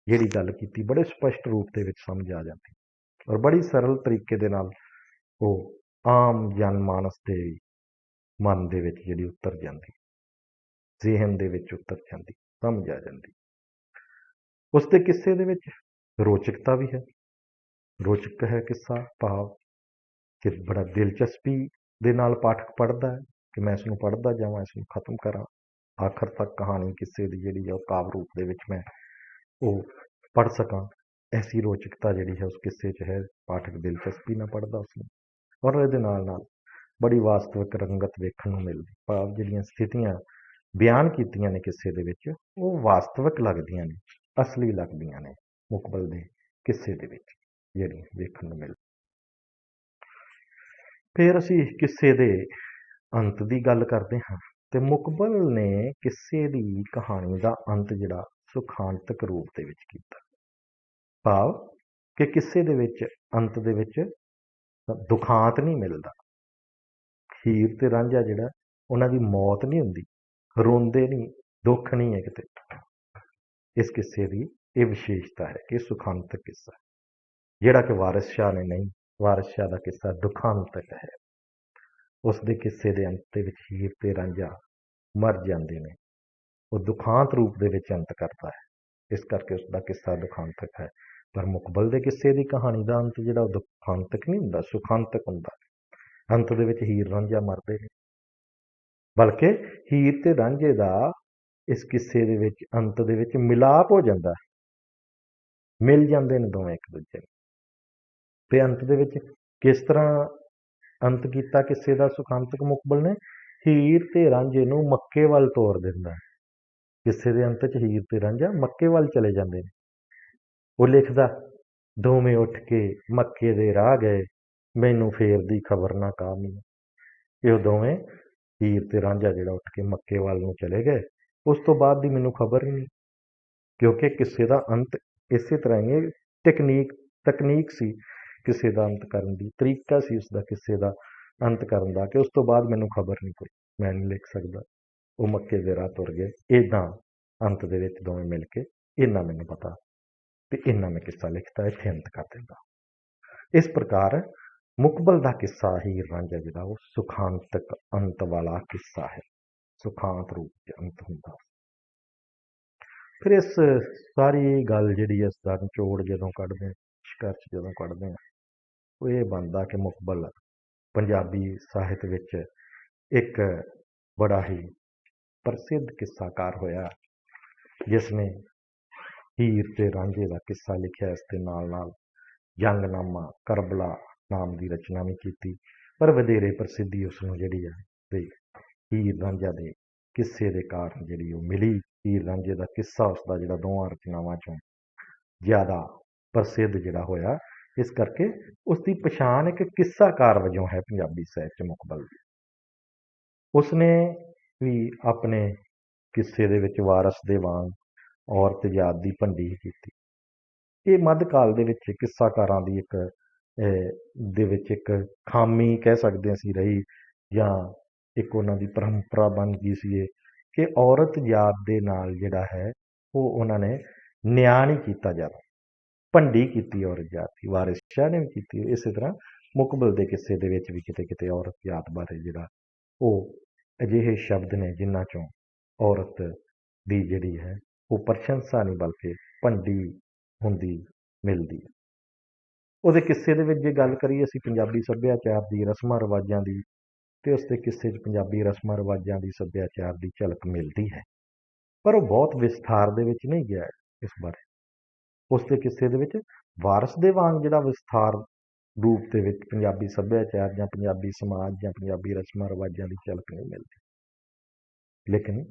ਜਿਹੜੀ ਗੱਲ ਕੀਤੀ ਬੜੇ ਸਪਸ਼ਟ ਰੂਪ ਦੇ ਵਿੱਚ ਸਮਝ ਆ ਜਾਂਦੀ, ਔਰ ਬੜੀ ਸਰਲ ਤਰੀਕੇ ਦੇ ਨਾਲ ਉਹ ਆਮ ਜਨ ਮਾਨਸ ਦੇ ਮਨ ਦੇ ਵਿੱਚ ਜਿਹੜੀ ਉਤਰ ਜਾਂਦੀ, ਜ਼ਿਹਨ ਦੇ ਵਿੱਚ ਉਤਰ ਜਾਂਦੀ, ਸਮਝ ਆ ਜਾਂਦੀ। ਉਸ ਦੇ ਕਿੱਸੇ ਦੇ ਵਿੱਚ ਰੋਚਕਤਾ ਵੀ ਹੈ। ਰੋਚਕ ਹੈ ਕਿੱਸਾ, ਭਾਵ ਕਿ ਬੜਾ ਦਿਲਚਸਪੀ ਦੇ ਨਾਲ ਪਾਠਕ ਪੜ੍ਹਦਾ ਹੈ ਕਿ ਮੈਂ ਇਸ ਨੂੰ ਪੜ੍ਹਦਾ ਜਾਵਾਂ, ਇਸ ਨੂੰ ਖਤਮ ਕਰਾਂ, ਆਖਰ ਤੱਕ ਕਹਾਣੀ ਕਿੱਸੇ ਦੀ ਜਿਹੜੀ ਹੈ ਉਹ ਕਾਵਿ ਰੂਪ ਦੇ ਵਿੱਚ ਮੈਂ ਉਹ ਪੜ੍ਹ ਸਕਾਂ। ਐਸੀ ਰੋਚਕਤਾ ਜਿਹੜੀ ਹੈ ਉਸ ਕਿੱਸੇ 'ਚ ਹੈ, ਪਾਠਕ ਦਿਲਚਸਪੀ ਨਾਲ ਪੜ੍ਹਦਾ ਉਸਨੂੰ, ਔਰ ਇਹਦੇ ਨਾਲ ਨਾਲ ਬੜੀ ਵਾਸਤਵਿਕ ਰੰਗਤ ਵੇਖਣ ਨੂੰ ਮਿਲਦੀ, ਭਾਵ ਜਿਹੜੀਆਂ ਸਥਿਤੀਆਂ ਬਿਆਨ ਕੀਤੀਆਂ ਨੇ ਕਿੱਸੇ ਦੇ ਵਿੱਚ ਉਹ ਵਾਸਤਵਿਕ ਲੱਗਦੀਆਂ ਨੇ, ਅਸਲੀ ਲੱਗਦੀਆਂ ਨੇ ਮੁਕਬਲ ਦੇ ਕਿੱਸੇ ਦੇ ਵਿੱਚ ਜਿਹੜੀਆਂ ਵੇਖਣ ਨੂੰ ਮਿਲਦੀ। ਫਿਰ ਅਸੀਂ ਕਿੱਸੇ ਦੇ ਅੰਤ ਦੀ ਗੱਲ ਕਰਦੇ ਹਾਂ ਤੇ ਮੁਕਬਲ ਨੇ ਕਿੱਸੇ ਦੀ ਕਹਾਣੀ ਦਾ ਅੰਤ ਜਿਹੜਾ ਸੁਖਾਂਤਕ ਰੂਪ ਦੇ ਵਿੱਚ ਕੀਤਾ, ਭਾਵ ਕਿ ਕਿੱਸੇ ਦੇ ਵਿੱਚ ਅੰਤ ਦੇ ਵਿੱਚ ਦੁਖਾਂਤ ਨਹੀਂ ਮਿਲਦਾ। ਹੀਰ ਤੇ ਰਾਂਝਾ ਜਿਹੜਾ ਉਹਨਾਂ ਦੀ ਮੌਤ ਨਹੀਂ ਹੁੰਦੀ, ਰੋਂਦੇ ਨਹੀਂ, ਦੁੱਖ ਨਹੀਂ ਹੈ ਕਿਤੇ। ਇਸ ਕਿੱਸੇ ਦੀ ਇਹ ਵਿਸ਼ੇਸ਼ਤਾ ਹੈ ਕਿ ਸੁਖਾਂਤਕ ਕਿੱਸਾ, ਜਿਹੜਾ ਕਿ ਵਾਰਿਸ ਸ਼ਾਹ ਨੇ ਨਹੀਂ, ਵਾਰਿਸ ਸ਼ਾਹ ਦਾ ਕਿੱਸਾ ਦੁਖਾਂਤਕ ਹੈ। ਉਸ ਦੇ ਕਿੱਸੇ ਦੇ ਅੰਤ ਦੇ ਵਿੱਚ ਹੀਰ ਤੇ ਰਾਂਝਾ ਮਰ ਜਾਂਦੇ ਨੇ, ਉਹ ਦੁਖਾਂਤ ਰੂਪ ਦੇ ਵਿੱਚ ਅੰਤ ਕਰਦਾ ਹੈ, ਇਸ ਕਰਕੇ ਉਸ ਦਾ ਕਿੱਸਾ ਦੁਖਾਂਤਕ ਹੈ। ਪਰ ਮੁਕਬਲ ਦੇ ਕਿੱਸੇ ਦੀ ਕਹਾਣੀ ਦਾ ਅੰਤ ਜਿਹੜਾ ਉਹ ਦੁਖਾਂਤਕ ਨਹੀਂ ਹੁੰਦਾ, ਸੁਖਾਂਤਕ ਹੁੰਦਾ। ਅੰਤ ਦੇ ਵਿੱਚ ਹੀਰ ਰਾਂਝਾ ਮਰਦੇ ਨੇ, ਬਲਕਿ ਹੀਰ ਤੇ ਰਾਂਝੇ ਦਾ ਇਸ ਕਿੱਸੇ ਦੇ ਵਿੱਚ ਅੰਤ ਦੇ ਵਿੱਚ ਮਿਲਾਪ ਹੋ ਜਾਂਦਾ, ਮਿਲ ਜਾਂਦੇ ਨੇ ਦੋਵੇਂ ਇੱਕ ਦੂਜੇ ਨੂੰ। ਤੇ ਅੰਤ ਦੇ ਵਿੱਚ ਕਿਸ ਤਰ੍ਹਾਂ ਅੰਤ ਕੀਤਾ ਕਿੱਸੇ ਦਾ ਸੁਖਾਂਤਕ ਮੁਕਬਲ ਨੇ? ਹੀਰ ਤੇ ਰਾਂਝੇ ਨੂੰ ਮੱਕੇ ਵੱਲ ਤੋਰ ਦਿੰਦਾ। ਕਿੱਸੇ ਦੇ ਅੰਤ 'ਚ ਹੀਰ ਤੇ ਰਾਂਝਾ ਮੱਕੇ ਵੱਲ ਚਲੇ ਜਾਂਦੇ ਨੇ। ਉਹ ਲਿਖਦਾ, ਦੋਵੇਂ ਉੱਠ ਕੇ ਮੱਕੇ ਦੇ ਰਾਹ ਗਏ, ਮੈਨੂੰ ਫੇਰ ਦੀ ਖਬਰ ਨਾ ਕਾਮੀ। ਇਹ ਉਹ ਦੋਵੇਂ ਹੀਰ ਤੇ ਰਾਂਝਾ ਜਿਹੜਾ ਉੱਠ ਕੇ ਮੱਕੇ ਵੱਲ ਨੂੰ ਚਲੇ ਗਏ, ਉਸ ਤੋਂ ਬਾਅਦ ਦੀ ਮੈਨੂੰ ਖਬਰ ਹੀ ਨਹੀਂ, ਕਿਉਂਕਿ ਕਿੱਸੇ ਦਾ ਅੰਤ ਇਸੇ ਤਰ੍ਹਾਂ ਹੀ ਤਕਨੀਕ ਸੀ ਕਿਸੇ ਦਾ ਅੰਤ ਕਰਨ ਦੀ, ਤਰੀਕਾ ਸੀ ਉਸਦਾ ਕਿੱਸੇ ਦਾ ਅੰਤ ਕਰਨ ਦਾ, ਕਿ ਉਸ ਤੋਂ ਬਾਅਦ ਮੈਨੂੰ ਖਬਰ ਨਹੀਂ ਕੋਈ, ਮੈਂ ਨਹੀਂ ਲਿਖ ਸਕਦਾ। ਉਹ ਮੱਕੇ ਦੇ ਰਾਹ ਤੁਰ ਗਏ, ਇੱਦਾਂ ਅੰਤ ਦੇ ਵਿੱਚ ਦੋਵੇਂ ਮਿਲ ਕੇ ਇੰਨਾ ਮੈਨੂੰ ਪਤਾ ਤੇ ਇੰਨਾ ਮੈਂ ਕਿੱਸਾ ਲਿਖਤਾ, ਇੱਥੇ ਅੰਤ ਕਰ ਦਿੰਦਾ। ਇਸ ਪ੍ਰਕਾਰ ਮੁਕਬਲ ਦਾ ਕਿੱਸਾ ਹੀਰ ਰਾਂਝਾ ਜਿਹੜਾ ਉਹ ਸੁਖਾਂਤਕ ਅੰਤ ਵਾਲਾ ਕਿੱਸਾ ਹੈ, ਸੁਖਾਂਤ ਰੂਪ 'ਚ ਅੰਤ ਹੁੰਦਾ। ਫਿਰ ਇਸ ਸਾਰੀ ਗੱਲ ਜਿਹੜੀ ਇਸ ਦਾ ਨਿਚੋੜ ਜਦੋਂ ਕੱਢਦੇ, ਨਿਸ਼ਕਰਸ਼ ਜਦੋਂ ਕੱਢਦੇ ਹਾਂ, ਉਹ ਇਹ ਬਣਦਾ ਕਿ ਮੁਕਬਲ ਪੰਜਾਬੀ ਸਾਹਿਤ ਵਿੱਚ ਇੱਕ ਬੜਾ ਹੀ ਪ੍ਰਸਿੱਧ ਕਿੱਸਾਕਾਰ ਹੋਇਆ, ਜਿਸ ਨੇ ਹੀਰ ਤੇ ਰਾਂਝੇ ਦਾ ਕਿੱਸਾ ਲਿਖਿਆ। ਇਸ ਦੇ ਨਾਲ ਨਾਲ ਜੰਗਨਾਮਾ ਕਰਬਲਾ ਨਾਮ ਦੀ ਰਚਨਾ ਵੀ ਕੀਤੀ, ਪਰ ਵਧੇਰੇ ਪ੍ਰਸਿੱਧੀ ਉਸ ਨੂੰ ਜਿਹੜੀ ਹੈ ਤੇ ਹੀਰ ਰਾਂਝਾ ਦੇ ਕਿੱਸੇ ਦੇ ਕਾਰਨ ਜਿਹੜੀ ਉਹ ਮਿਲੀ। ਹੀਰ ਰਾਂਝੇ ਦਾ ਕਿੱਸਾ ਉਸਦਾ ਜਿਹੜਾ ਦੋਵਾਂ ਰਚਨਾਵਾਂ 'ਚੋਂ ਜ਼ਿਆਦਾ ਪ੍ਰਸਿੱਧ ਜਿਹੜਾ ਹੋਇਆ, ਇਸ ਕਰਕੇ ਉਸ ਦੀ ਪਛਾਣ ਇੱਕ ਕਿੱਸਾਕਾਰ ਵਜੋਂ ਹੈ ਪੰਜਾਬੀ ਸਾਹਿਤ 'ਚ ਮੁਕਬਲ ਦੀ। ਉਸਨੇ ਵੀ ਆਪਣੇ ਕਿੱਸੇ ਦੇ ਵਿੱਚ ਵਾਰਸ ਦੇ ਵਾਂਗ ਔਰਤ ਜਾਤ ਦੀ ਭੰਡੀ ਕੀਤੀ। ਇਹ ਮੱਧਕਾਲ ਦੇ ਵਿੱਚ ਕਿੱਸਾਕਾਰਾਂ ਦੀ ਇੱਕ ਖਾਮੀ ਕਹਿ ਸਕਦੇ ਅਸੀਂ ਰਹੀ, ਜਾਂ ਇੱਕ ਉਹਨਾਂ ਦੀ ਪਰੰਪਰਾ ਬਣ ਗਈ ਸੀ ਇਹ, ਕਿ ਔਰਤ ਜਾਤ ਦੇ ਨਾਲ ਜਿਹੜਾ ਹੈ ਉਹ ਉਹਨਾਂ ਨੇ ਨਿਆਂ ਨਹੀਂ ਕੀਤਾ ਜਾਂਦਾ, ਭੰਡੀ ਕੀਤੀ ਔਰਤ ਜਾਤ ਦੀ। ਵਾਰਿਸ ਸ਼ਾਹ ਨੇ ਵੀ ਕੀਤੀ। ਇਸੇ ਤਰ੍ਹਾਂ ਮੁਕਬਲ ਦੇ ਕਿੱਸੇ ਦੇ ਵਿੱਚ ਵੀ ਕਿਤੇ ਕਿਤੇ ਔਰਤ ਜਾਤ ਬਾਰੇ ਜਿਹੜਾ ਉਹ ਅਜਿਹੇ ਸ਼ਬਦ ਨੇ ਜਿਨ੍ਹਾਂ 'ਚੋਂ ਔਰਤ ਦੀ ਜਿਹੜੀ ਹੈ ਉਹ ਪ੍ਰਸ਼ੰਸਾ ਨਹੀਂ ਬਲਕਿ ਭੰਡੀ ਹੁੰਦੀ ਮਿਲਦੀ ਹੈ। ਉਹਦੇ ਕਿੱਸੇ ਦੇ ਵਿੱਚ ਜੇ ਗੱਲ ਕਰੀਏ ਅਸੀਂ ਪੰਜਾਬੀ ਸੱਭਿਆਚਾਰ ਦੀ, ਰਸਮਾਂ ਰਿਵਾਜ਼ਾਂ ਦੀ, ਤੇ ਉਸ ਦੇ ਕਿੱਸੇ 'ਚ ਪੰਜਾਬੀ ਰਸਮਾਂ ਰਿਵਾਜ਼ਾਂ ਦੀ, ਸੱਭਿਆਚਾਰ ਦੀ ਝਲਕ ਮਿਲਦੀ ਹੈ, ਪਰ ਉਹ ਬਹੁਤ ਵਿਸਥਾਰ ਦੇ ਵਿੱਚ ਨਹੀਂ ਗਿਆ ਇਸ ਬਾਰੇ। ਉਸ ਦੇ ਕਿੱਸੇ ਦੇ ਵਿੱਚ ਵਾਰਸ ਦੇ ਵਾਂਗ ਜਿਹੜਾ ਵਿਸਥਾਰ ਰੂਪ ਦੇ ਵਿੱਚ ਪੰਜਾਬੀ ਸੱਭਿਆਚਾਰ ਜਾਂ ਪੰਜਾਬੀ ਸਮਾਜ ਜਾਂ ਪੰਜਾਬੀ ਰਸਮਾਂ ਰਿਵਾਜ਼ਾਂ ਦੀ ਝਲਕ ਨਹੀਂ ਮਿਲਦੀ, ਲੇਕਿਨ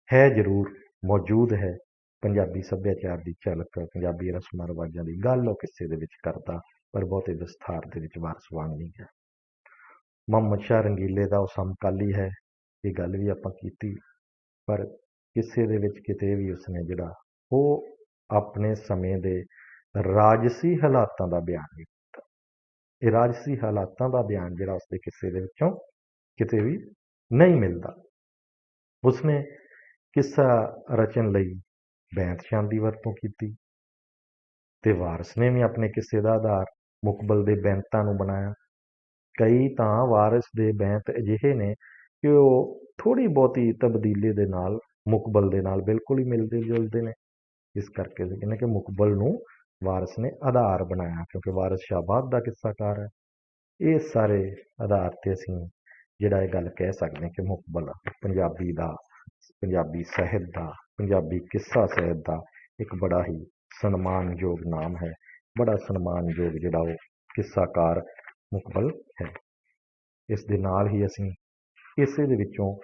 ਹੈ ਜ਼ਰੂਰ ਮੌਜੂਦ ਹੈ ਪੰਜਾਬੀ ਸੱਭਿਆਚਾਰ ਦੀ ਝਲਕ, ਪੰਜਾਬੀ ਰਸਮਾਂ ਰਿਵਾਜ਼ਾਂ ਦੀ ਗੱਲ ਉਹ ਕਿੱਸੇ ਦੇ ਵਿੱਚ ਕਰਦਾ, ਪਰ ਬਹੁਤੇ ਵਿਸਥਾਰ ਦੇ ਵਿੱਚ ਵਾਰਸ ਵਾਂਗ ਨਹੀਂ ਹੈ। ਮੁਹੰਮਦ ਸ਼ਾਹ ਰੰਗੀਲੇ ਦਾ ਉਹ ਸਮਕਾਲੀ ਹੈ, ਇਹ ਗੱਲ ਵੀ ਆਪਾਂ ਕੀਤੀ, ਪਰ ਕਿੱਸੇ ਦੇ ਵਿੱਚ ਕਿਤੇ ਵੀ ਉਸਨੇ ਜਿਹੜਾ ਉਹ ਆਪਣੇ ਸਮੇਂ ਦੇ ਰਾਜਸੀ ਹਾਲਾਤਾਂ ਦਾ ਬਿਆਨ ਨਹੀਂ ਕੀਤਾ। ਇਹ ਰਾਜਸੀ ਹਾਲਾਤਾਂ ਦਾ ਬਿਆਨ ਜਿਹੜਾ ਉਸਦੇ ਕਿੱਸੇ ਦੇ ਵਿੱਚੋਂ ਕਿਤੇ ਵੀ ਨਹੀਂ ਮਿਲਦਾ। ਉਸਨੇ ਕਿੱਸਾ ਰਚਨ ਲਈ ਬੈਂਤ ਸ਼ਾਨ ਦੀ ਵਰਤੋਂ ਕੀਤੀ ਤੇ ਵਾਰਿਸ ਨੇ ਵੀ ਆਪਣੇ ਕਿੱਸੇ ਦਾ ਆਧਾਰ ਮੁਕਬਲ ਦੇ ਬੈਂਤਾਂ ਨੂੰ ਬਣਾਇਆ। ਕਈ ਤਾਂ ਵਾਰਿਸ ਦੇ ਬੈਂਤ ਅਜਿਹੇ ਨੇ ਕਿ ਉਹ ਥੋੜ੍ਹੀ ਬਹੁਤੀ ਤਬਦੀਲੀ ਦੇ ਨਾਲ ਮੁਕਬਲ ਦੇ ਨਾਲ ਬਿਲਕੁਲ ਹੀ ਮਿਲਦੇ ਜੁਲਦੇ ਨੇ। ਇਸ ਕਰਕੇ ਅਸੀਂ ਕਹਿੰਦੇ ਕਿ ਮੁਕਬਲ ਨੂੰ ਵਾਰਿਸ ਨੇ ਆਧਾਰ ਬਣਾਇਆ, ਕਿਉਂਕਿ ਵਾਰਿਸ ਸ਼ਾਹ ਬਾਅਦ ਦਾ ਕਿੱਸਾਕਾਰ ਹੈ। ਇਹ ਸਾਰੇ ਆਧਾਰ 'ਤੇ ਅਸੀਂ ਜਿਹੜਾ ਇਹ ਗੱਲ ਕਹਿ ਸਕਦੇ ਹਾਂ ਕਿ ਮੁਕਬਲ ਪੰਜਾਬੀ ਦਾ, ਪੰਜਾਬੀ ਸਾਹਿਤ ਦਾ, ਪੰਜਾਬੀ ਕਿੱਸਾ ਸਾਹਿਤ ਦਾ ਇੱਕ ਬੜਾ ਹੀ ਸਨਮਾਨਯੋਗ ਨਾਮ ਹੈ, ਬੜਾ ਸਨਮਾਨਯੋਗ ਜਿਹੜਾ ਉਹ ਕਿੱਸਾਕਾਰ ਮੁਕਬਲ ਹੈ। ਇਸ ਦੇ ਨਾਲ ਹੀ ਅਸੀਂ ਇਸੇ ਦੇ ਵਿੱਚੋਂ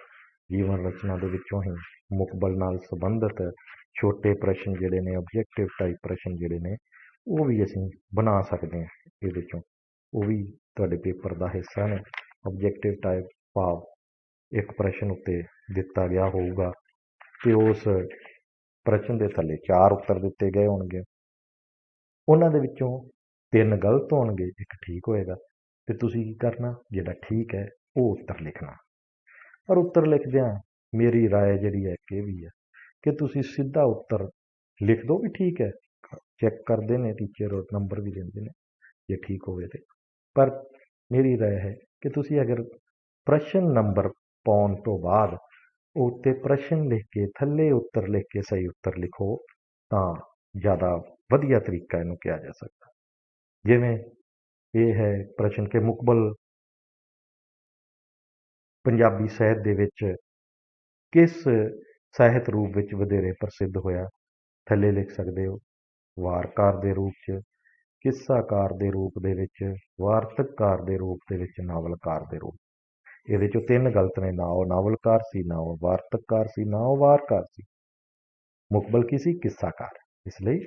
ਜੀਵਨ ਰਚਨਾ ਦੇ ਵਿੱਚੋਂ ਹੀ ਮੁਕਬਲ ਨਾਲ ਸੰਬੰਧਿਤ ਛੋਟੇ ਪ੍ਰਸ਼ਨ ਜਿਹੜੇ ਨੇ, ਆਬਜੈਕਟਿਵ ਟਾਈਪ ਪ੍ਰਸ਼ਨ ਜਿਹੜੇ ਨੇ, ਉਹ ਵੀ ਅਸੀਂ ਬਣਾ ਸਕਦੇ ਹਾਂ। ਇਹਦੇ ਚੋਂ ਉਹ ਵੀ ਤੁਹਾਡੇ ਪੇਪਰ ਦਾ ਹਿੱਸਾ ਨੇ। ਆਬਜੈਕਟਿਵ ਟਾਈਪ ਭਾਵ ਇੱਕ ਪ੍ਰਸ਼ਨ ਉੱਤੇ ਦਿੱਤਾ ਗਿਆ ਹੋਊਗਾ ਤੇ ਉਸ ਪ੍ਰਸ਼ਨ ਦੇ ਥੱਲੇ 4 ਉੱਤਰ ਦਿੱਤੇ ਗਏ ਹੋਣਗੇ। ਉਹਨਾਂ ਦੇ ਵਿੱਚੋਂ 3 ਗਲਤ ਹੋਣਗੇ, ਇੱਕ ਠੀਕ ਹੋਏਗਾ। ਤੇ ਤੁਸੀਂ ਕੀ ਕਰਨਾ, ਜਿਹੜਾ ਠੀਕ ਹੈ ਉਹ ਉੱਤਰ ਲਿਖਣਾ। ਪਰ ਉੱਤਰ ਲਿਖਦਿਆਂ ਮੇਰੀ ਰਾਏ ਜਿਹੜੀ ਹੈ ਕਿ ਇਹ ਵੀ ਹੈ ਕਿ ਤੁਸੀਂ ਸਿੱਧਾ ਉੱਤਰ ਲਿਖ ਦਿਓ ਵੀ ਠੀਕ ਹੈ, ਚੈੱਕ ਕਰਦੇ ਨੇ ਟੀਚਰ ਔਰ ਨੰਬਰ ਵੀ ਦਿੰਦੇ ਨੇ ਜੇ ਠੀਕ ਹੋਵੇ ਤੇ। ਪਰ ਮੇਰੀ ਰਾਏ ਹੈ ਕਿ ਤੁਸੀਂ ਅਗਰ ਪ੍ਰਸ਼ਨ ਨੰਬਰ ਪਾਉਣ ਤੋਂ ਬਾਅਦ ਉੱਤੇ ਪ੍ਰਸ਼ਨ ਲਿਖ ਕੇ ਥੱਲੇ ਉੱਤਰ ਲਿਖ ਕੇ ਸਹੀ ਉੱਤਰ ਲਿਖੋ ਤਾਂ ਜ਼ਿਆਦਾ ਵਧੀਆ ਤਰੀਕਾ ਇਹਨੂੰ ਕਿਹਾ ਜਾ ਸਕਦਾ। ਜਿਵੇਂ ਇਹ ਹੈ ਪ੍ਰਸ਼ਨ ਕਿ ਮੁਕਬਲ ਪੰਜਾਬੀ ਸਾਹਿਤ ਦੇ ਵਿੱਚ ਕਿਸ ਸਾਹਿਤ ਰੂਪ ਵਿੱਚ ਵਧੇਰੇ ਪ੍ਰਸਿੱਧ ਹੋਇਆ। ਥੱਲੇ ਲਿਖ ਸਕਦੇ ਹੋ ਵਾਰਕਾਰ ਦੇ ਰੂਪ 'ਚ, ਕਿੱਸਾਕਾਰ ਦੇ ਰੂਪ ਦੇ ਵਿੱਚ, ਵਾਰਤਕਕਾਰ ਦੇ ਰੂਪ ਦੇ ਵਿੱਚ, ਨਾਵਲਕਾਰ ਦੇ ਰੂਪ। ਇਹਦੇ 'ਚੋਂ 3 ਗਲਤ ਨੇ, ਨਾ ਉਹ ਨਾਵਲਕਾਰ ਸੀ, ਨਾ ਉਹ ਵਾਰਤਕਕਾਰ ਸੀ, ਨਾ ਉਹ ਵਾਰਕਾਰ ਸੀ। ਮੁਕਬਲ ਕੀ ਸੀ, ਕਿੱਸਾਕਾਰ। ਇਸ ਲਈ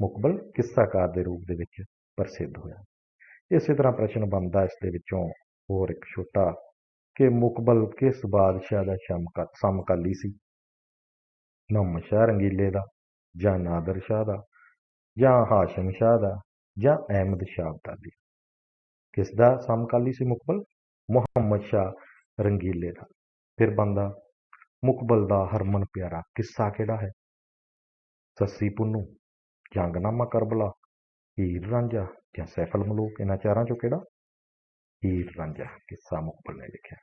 ਮੁਕਬਲ ਕਿੱਸਾਕਾਰ ਦੇ ਰੂਪ ਦੇ ਵਿੱਚ ਪ੍ਰਸਿੱਧ ਹੋਇਆ। ਇਸੇ ਤਰ੍ਹਾਂ ਪ੍ਰਸ਼ਨ ਬਣਦਾ ਇਸ ਦੇ ਵਿੱਚੋਂ ਹੋਰ ਇੱਕ ਛੋਟਾ ਕਿ ਮੁਕਬਲ ਕਿਸ ਬਾਦਸ਼ਾਹ ਦਾ ਸਮਕਾਲੀ ਸੀ। ਮੁਹੰਮਦ ਸ਼ਾਹ ਰੰਗੀਲੇ ਦਾ, ਜਾਂ ਨਾਦਰ ਸ਼ਾਹ ਦਾ, ਜਾਂ ਹਾਸ਼ਮ ਸ਼ਾਹ ਦਾ, ਜਾਂ ਅਹਿਮਦ ਸ਼ਾਹ ਅਬਦਾਲੀ। ਕਿਸ ਦਾ ਸਮਕਾਲੀ ਸੀ ਮੁਕਬਲ? ਮੁਹੰਮਦ ਸ਼ਾਹ ਰੰਗੀਲੇ ਦਾ। ਫਿਰ ਬਣਦਾ ਮੁਕਬਲ ਦਾ ਹਰਮਨ ਪਿਆਰਾ ਕਿੱਸਾ ਕਿਹੜਾ ਹੈ? ਸੱਸੀ ਪੁੰਨੂ, ਜੰਗਨਾਮਾ ਕਰਬਲਾ, ਹੀਰ ਰਾਂਝਾ ਜਾਂ ਸੈਫਲ ਮਲੂਕ। ਇਹਨਾਂ 4 ਚੋਂ ਕਿਹੜਾ? ਹੀਰ ਰਾਂਝਾ ਕਿੱਸਾ ਮੁਕਬਲ ਨੇ ਲਿਖਿਆ।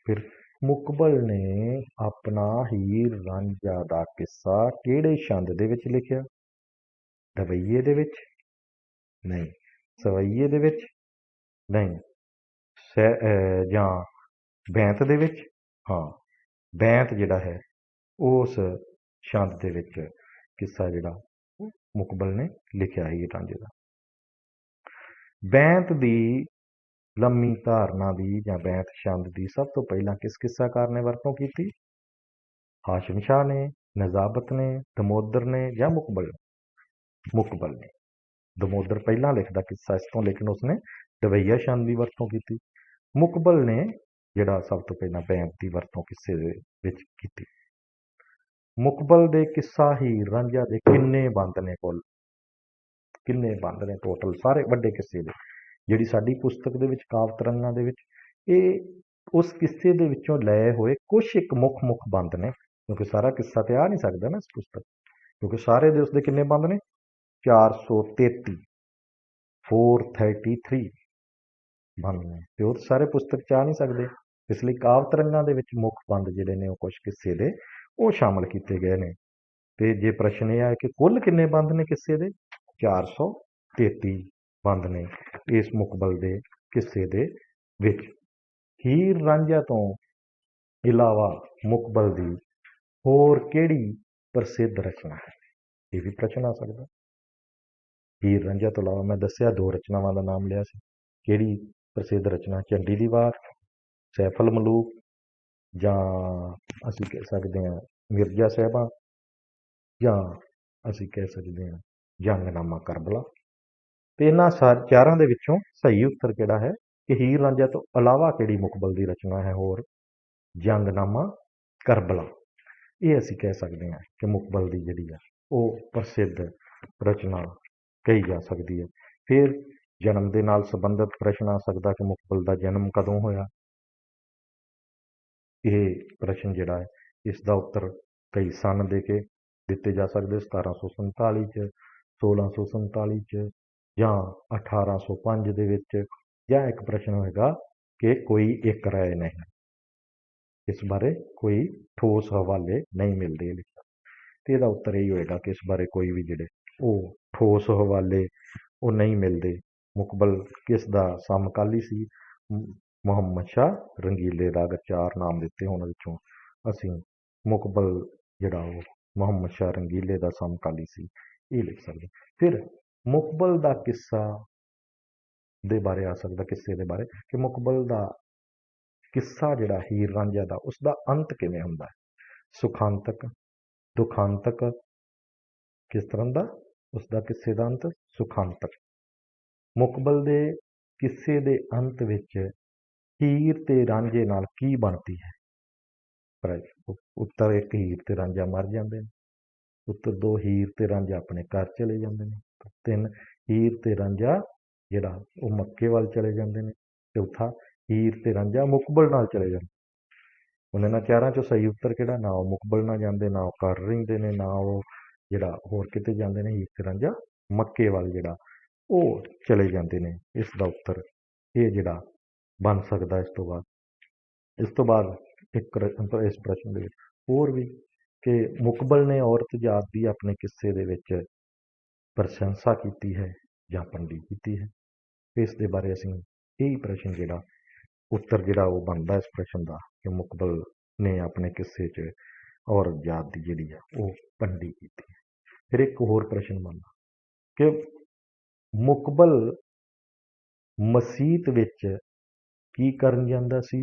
ਫਿਰ ਮੁਕਬਲ ਨੇ ਆਪਣਾ ਹੀਰ ਰਾਂਝਾ ਦਾ ਕਿੱਸਾ ਕਿਹੜੇ ਛੰਦ ਦੇ ਵਿੱਚ ਲਿਖਿਆ? ਰਵਈਏ ਦੇ ਵਿੱਚ? ਨਹੀਂ। ਸਵਈਏ ਦੇ ਵਿੱਚ? ਨਹੀਂ। ਜਾਂ ਬੈਂਤ ਦੇ ਵਿੱਚ? ਹਾਂ, ਬੈਂਤ ਜਿਹੜਾ ਹੈ ਉਸ ਛੰਦ ਦੇ ਵਿੱਚ ਕਿੱਸਾ ਜਿਹੜਾ ਮੁਕਬਲ ਨੇ ਲਿਖਿਆ ਹੀਰ ਰਾਂਝੇ ਦਾ। ਬੈਂਤ ਦੀ ਲੰਮੀ ਧਾਰਨਾ ਦੀ ਜਾਂ ਬੈਂਤ ਛੰਦ ਦੀ ਸਭ ਤੋਂ ਪਹਿਲਾਂ ਕਿਸ ਕਿੱਸਾਕਾਰ ਨੇ ਵਰਤੋਂ ਕੀਤੀ? ਹਾਸ਼ਮ ਸ਼ਾਹ ਨੇ, ਨਜ਼ਾਬਤ ਨੇ, ਦਮੋਦਰ ਨੇ ਜਾਂ ਮੁਕਬਲ ਨੇ? ਮੁਕਬਲ ਨੇ। ਦਮੋਦਰ ਪਹਿਲਾਂ ਲਿਖਦਾ ਕਿੱਸਾ ਇਸ ਤੋਂ, ਲੇਕਿਨ ਉਸਨੇ ਰਵਈਆ ਛੰਦ ਦੀ ਵਰਤੋਂ ਕੀਤੀ। ਮੁਕਬਲ ਨੇ ਜਿਹੜਾ ਸਭ ਤੋਂ ਪਹਿਲਾਂ ਬੈਂਤ ਦੀ ਵਰਤੋਂ ਕਿੱਸੇ ਦੇ ਵਿੱਚ ਕੀਤੀ। ਮੁਕਬਲ ਦੇ ਕਿੱਸਾ ਹੀਰ ਰਾਂਝਾ ਦੇ ਕਿੰਨੇ ਬੰਦ ਨੇ ਕੁੱਲ? ਕਿੰਨੇ ਬੰਦ ਨੇ ਟੋਟਲ ਸਾਰੇ ਵੱਡੇ ਕਿੱਸੇ ਦੇ? ਜਿਹੜੀ ਸਾਡੀ ਪੁਸਤਕ ਦੇ ਵਿੱਚ ਕਾਵਿ ਤਰੰਗਾਂ ਦੇ ਵਿੱਚ ਇਹ ਉਸ ਕਿੱਸੇ ਦੇ ਵਿੱਚੋਂ ਲਏ ਹੋਏ ਕੁਛ ਇੱਕ ਮੁੱਖ ਬੰਦ ਨੇ, ਕਿਉਂਕਿ ਸਾਰਾ ਕਿੱਸਾ ਤੇ ਆ ਨਹੀਂ ਸਕਦਾ ਨਾ ਇਸ ਪੁਸਤਕ, ਕਿਉਂਕਿ ਸਾਰੇ ਦੇ ਉਸਦੇ ਕਿੰਨੇ ਬੰਦ ਨੇ? 433 433 ਬੰਦ ਨੇ ਤੇ ਉਹ ਸਾਰੇ ਪੁਸਤਕ 'ਚ ਆ ਨਹੀਂ ਸਕਦੇ। ਇਸ ਲਈ ਕਾਵਿ ਤਰੰਗਾਂ ਦੇ ਵਿੱਚ ਮੁੱਖ ਬੰਦ ਜਿਹੜੇ ਨੇ ਉਹ ਕੁਛ ਕਿੱਸੇ ਦੇ ਉਹ ਸ਼ਾਮਲ ਕੀਤੇ ਗਏ ਨੇ। ਤੇ ਜੇ ਪ੍ਰਸ਼ਨ ਇਹ ਹੈ ਕਿ ਕੁੱਲ ਕਿੰਨੇ ਬੰਦ ਨੇ ਕਿੱਸੇ ਦੇ? 433 ਬੰਦ ਨੇ ਇਸ ਮੁਕਬਲ ਦੇ ਕਿੱਸੇ ਦੇ ਵਿੱਚ। ਹੀਰ ਰਾਂਝਾ ਤੋਂ ਇਲਾਵਾ ਮੁਕਬਲ ਦੀ ਹੋਰ ਕਿਹੜੀ ਪ੍ਰਸਿੱਧ ਰਚਨਾ ਹੈ? ਇਹ ਵੀ ਪ੍ਰਸ਼ਨ ਆ ਸਕਦਾ। ਹੀਰ ਰਾਂਝਾ ਤੋਂ ਇਲਾਵਾ ਮੈਂ ਦੱਸਿਆ 2 ਰਚਨਾਵਾਂ ਦਾ ਨਾਮ ਲਿਆ ਸੀ। ਕਿਹੜੀ ਪ੍ਰਸਿੱਧ ਰਚਨਾ? ਝੰਡੀ ਦੀ ਵਾਰ, ਸੈਫਲ ਮਲੂਕ, ਜਾਂ ਅਸੀਂ ਕਹਿ ਸਕਦੇ ਹਾਂ ਮਿਰਜ਼ਾ ਸਾਹਿਬਾਂ, ਜਾਂ ਅਸੀਂ ਕਹਿ ਸਕਦੇ ਹਾਂ ਜੰਗਨਾਮਾ ਕਰਬਲਾ। ਤੇ ਇਹਨਾਂ 4 ਦੇ ਵਿੱਚੋਂ ਸਹੀ ਉੱਤਰ ਕਿਹੜਾ ਹੈ ਕਿ ਹੀਰ ਰਾਂਝਾ ਤੋਂ ਇਲਾਵਾ ਕਿਹੜੀ ਮੁਕਬਲ ਦੀ ਰਚਨਾ ਹੈ ਹੋਰ? ਜੰਗਨਾਮਾ ਕਰਬਲਾ। ਇਹ ਅਸੀਂ ਕਹਿ ਸਕਦੇ ਹਾਂ ਕਿ ਮੁਕਬਲ ਦੀ ਜਿਹੜੀ ਆ ਉਹ ਪ੍ਰਸਿੱਧ ਰਚਨਾ ਕਹੀ ਜਾ ਸਕਦੀ ਹੈ। ਫਿਰ ਜਨਮ ਦੇ ਨਾਲ ਸੰਬੰਧਿਤ ਪ੍ਰਸ਼ਨ ਆ ਸਕਦਾ ਕਿ ਮੁਕਬਲ ਦਾ ਜਨਮ ਕਦੋਂ ਹੋਇਆ? ਇਹ ਪ੍ਰਸ਼ਨ ਜਿਹੜਾ ਹੈ ਇਸ ਦਾ ਉੱਤਰ ਕਈ ਸੰਨ ਦੇ ਕੇ ਦਿੱਤੇ ਜਾ ਸਕਦੇ। 1747 'ਚ, 1647 'ਚ, ਜਾਂ 1805 ਦੇ ਵਿੱਚ, ਜਾਂ ਇੱਕ ਪ੍ਰਸ਼ਨ ਹੋਏਗਾ ਕਿ ਕੋਈ ਇੱਕ ਰਾਏ ਨਹੀਂ। इस बारे कोई ठोस हवाले नहीं मिलते लिखा। तो इसका उत्तर यही होएगा कि इस बारे कोई भी जिहड़े वो ठोस हवाले वो नहीं मिलते। मुकबल किस दा समकाली सी? मुहम्मद शाह रंगीले दा। अगर चार नाम दिते होण विचों असीं मुकबल जिहड़ा वो मुहम्मद शाह रंगीले दा समकाली सी, ये लिख सकते। फिर मुकबल दा किस्सा दे बारे आ सकदा, किस्से दे बारे कि मुकबल दा किस्सा जिहड़ा हीर रांझा दा उसदा अंत किवें हुंदा है? सुखांतक, दुखांतक, किस तरह दा उसदा किस्से दा अंत? सुखांतक। मुकबल दे किस्से दे अंत विच हीर ते रांझे नाल की बनती है? उत्तर एक, हीर ते रांझा मर जांदे ने। उत्तर दो, हीर ते रांझा अपने घर चले जांदे ने। तीन, हीर ते रांझा जिहड़ा वो मक्के वाल चले जांदे ने। चौथा, हीर ते रांझा मुकबल नाल चले जांदे। हुण इन्हां चारां चों सही उत्तर किहड़ा? ना वो मुकबल नाल जांदे, ना वो घर रहिंदे ने, ना वो जिहड़ा होर किते जांदे ने। हीर ते रांझा मक्के वाल जिहड़ा वो चले जांदे ने। इसदा उत्तर ये जिहड़ा बन सकदा। इस तो बाद एक इस प्रश्न दे विच होर भी कि मुकबल ने औरत जात की अपने किस्से दे विच प्रशंसा की है या भंडी की है? इस दे बारे असीं यही प्रश्न जिहड़ा उत्तर जिहड़ा वो बनदा इस प्रश्न का कि मुकबल ने अपने किस्से च औरत जात की जिहड़ी है वो भंडी की है। फिर एक होर प्रश्न बनदा कि मुकबल मसीत विच की करन जांदा सी?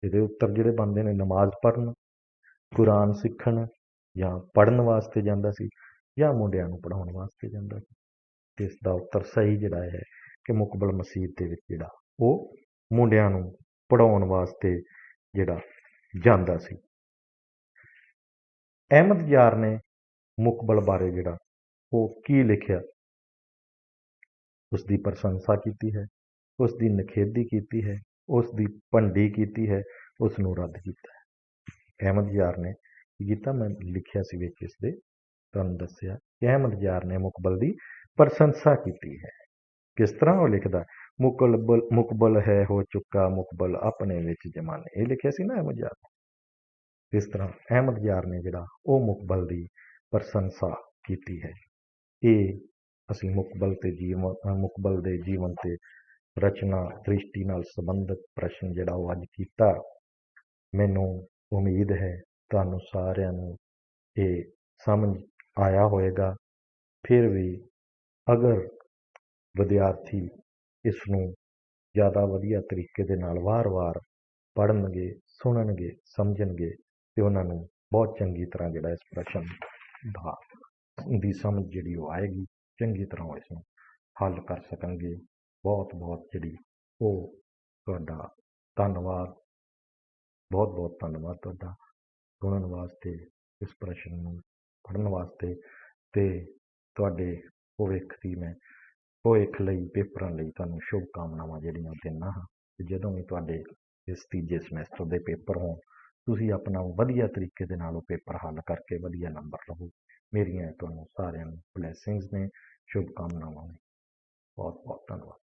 ਇਹਦੇ उत्तर ਜਿਹੜੇ बनते हैं नमाज पढ़न, कुरान सीखण ਜਾਂ पढ़न वास्ते ਜਾਂਦਾ ਸੀ ਜਾਂ ਮੁੰਡਿਆਂ ਨੂੰ ਪੜ੍ਹਾਉਣ ਵਾਸਤੇ ਜਾਂਦਾ ਸੀ। ਤੇ ਇਸ ਦਾ ਉੱਤਰ ਸਹੀ ਜਿਹੜਾ ਹੈ ਕਿ ਮੁਕਬਲ ਮਸੀਤ ਦੇ ਵਿੱਚ ਜਿਹੜਾ ਉਹ ਮੁੰਡਿਆਂ ਨੂੰ ਪੜ੍ਹਾਉਣ ਵਾਸਤੇ ਜਿਹੜਾ ਜਾਂਦਾ ਸੀ। ਅਹਿਮਦ ਯਾਰ ਨੇ ਮੁਕਬਲ ਬਾਰੇ ਜਿਹੜਾ ਉਹ ਕੀ ਲਿਖਿਆ? उसकी प्रशंसा की है, उसकी निखेधी की है, उसकी भंडी की है, उसनों रद्द किया है। अहमद यार ने किया, मैं लिखिया सी विच इसदे तुहानूं दस्सिया कि अहमद यार ने मुकबल की प्रशंसा की है। किस तरह वो लिखदा? मुकबल है हो चुका मुकबल अपने विच जमाने, ये लिखिया सी ना अहमद यार ने। इस तरह अहमद यार ने जिहड़ा वो मुकबल की प्रशंसा की है। ये ਅਸੀਂ ਮੁਕਬਲ ਤੇ ਮੁਕਬਲ ਦੇ ਜੀਵਨ ਤੇ ਰਚਨਾ ਦ੍ਰਿਸ਼ਟੀ ਨਾਲ ਸੰਬੰਧਿਤ ਪ੍ਰਸ਼ਨ ਜਿਹੜਾ ਉਹ ਅੱਜ ਕੀਤਾ। ਮੈਨੂੰ ਉਮੀਦ ਹੈ ਤੁਹਾਨੂੰ ਸਾਰਿਆਂ ਨੂੰ ਇਹ ਸਮਝ ਆਇਆ ਹੋਵੇਗਾ। ਫਿਰ ਵੀ ਅਗਰ ਵਿਦਿਆਰਥੀ ਇਸ ਨੂੰ ਜ਼ਿਆਦਾ ਵਧੀਆ ਤਰੀਕੇ ਦੇ ਨਾਲ ਵਾਰ-ਵਾਰ ਪੜ੍ਹਨਗੇ, ਸੁਣਨਗੇ, ਸਮਝਣਗੇ ਤੇ ਉਹਨਾਂ ਨੂੰ ਬਹੁਤ ਚੰਗੀ ਤਰ੍ਹਾਂ ਜਿਹੜਾ ਇਸ ਪ੍ਰਸ਼ਨ ਦੀ ਸਮਝ ਜਿਹੜੀ ਉਹ ਆਏਗੀ। ਚੰਗੀ ਤਰ੍ਹਾਂ ਇਸਨੂੰ ਹੱਲ ਕਰ ਸਕਣਗੇ। ਬਹੁਤ ਬਹੁਤ ਜਿਹੜੀ ਉਹ ਤੁਹਾਡਾ ਧੰਨਵਾਦ, ਬਹੁਤ ਬਹੁਤ ਧੰਨਵਾਦ ਤੁਹਾਡਾ ਸੁਣਨ ਵਾਸਤੇ, ਇਸ ਪ੍ਰਸ਼ਨ ਨੂੰ ਪੜ੍ਹਨ ਵਾਸਤੇ ਤੇ ਤੁਹਾਡੇ ਭਵਿੱਖ ਦੀ ਮੈਂ ਭਵਿੱਖ ਲਈ ਪੇਪਰਾਂ ਲਈ ਤੁਹਾਨੂੰ ਸ਼ੁਭ ਕਾਮਨਾਵਾਂ ਜਿਹੜੀਆਂ ਦਿੰਦਾ ਹਾਂ। ਜਦੋਂ ਵੀ ਤੁਹਾਡੇ ਇਸ ਤੀਜੇ ਸਮੈਸਟਰ ਦੇ ਪੇਪਰ ਹੋਣ ਤੁਸੀਂ ਆਪਣਾ ਵਧੀਆ ਤਰੀਕੇ ਦੇ ਨਾਲ ਉਹ ਪੇਪਰ ਹੱਲ ਕਰਕੇ ਵਧੀਆ ਨੰਬਰ ਲਵੋ। ਮੇਰੀਆਂ ਤੁਹਾਨੂੰ ਸਾਰਿਆਂ ਨੂੰ ਬਲੈਸਿੰਗਸ ਨੇ, शुभकामनाएं। बहुत बहुत धन्यवाद।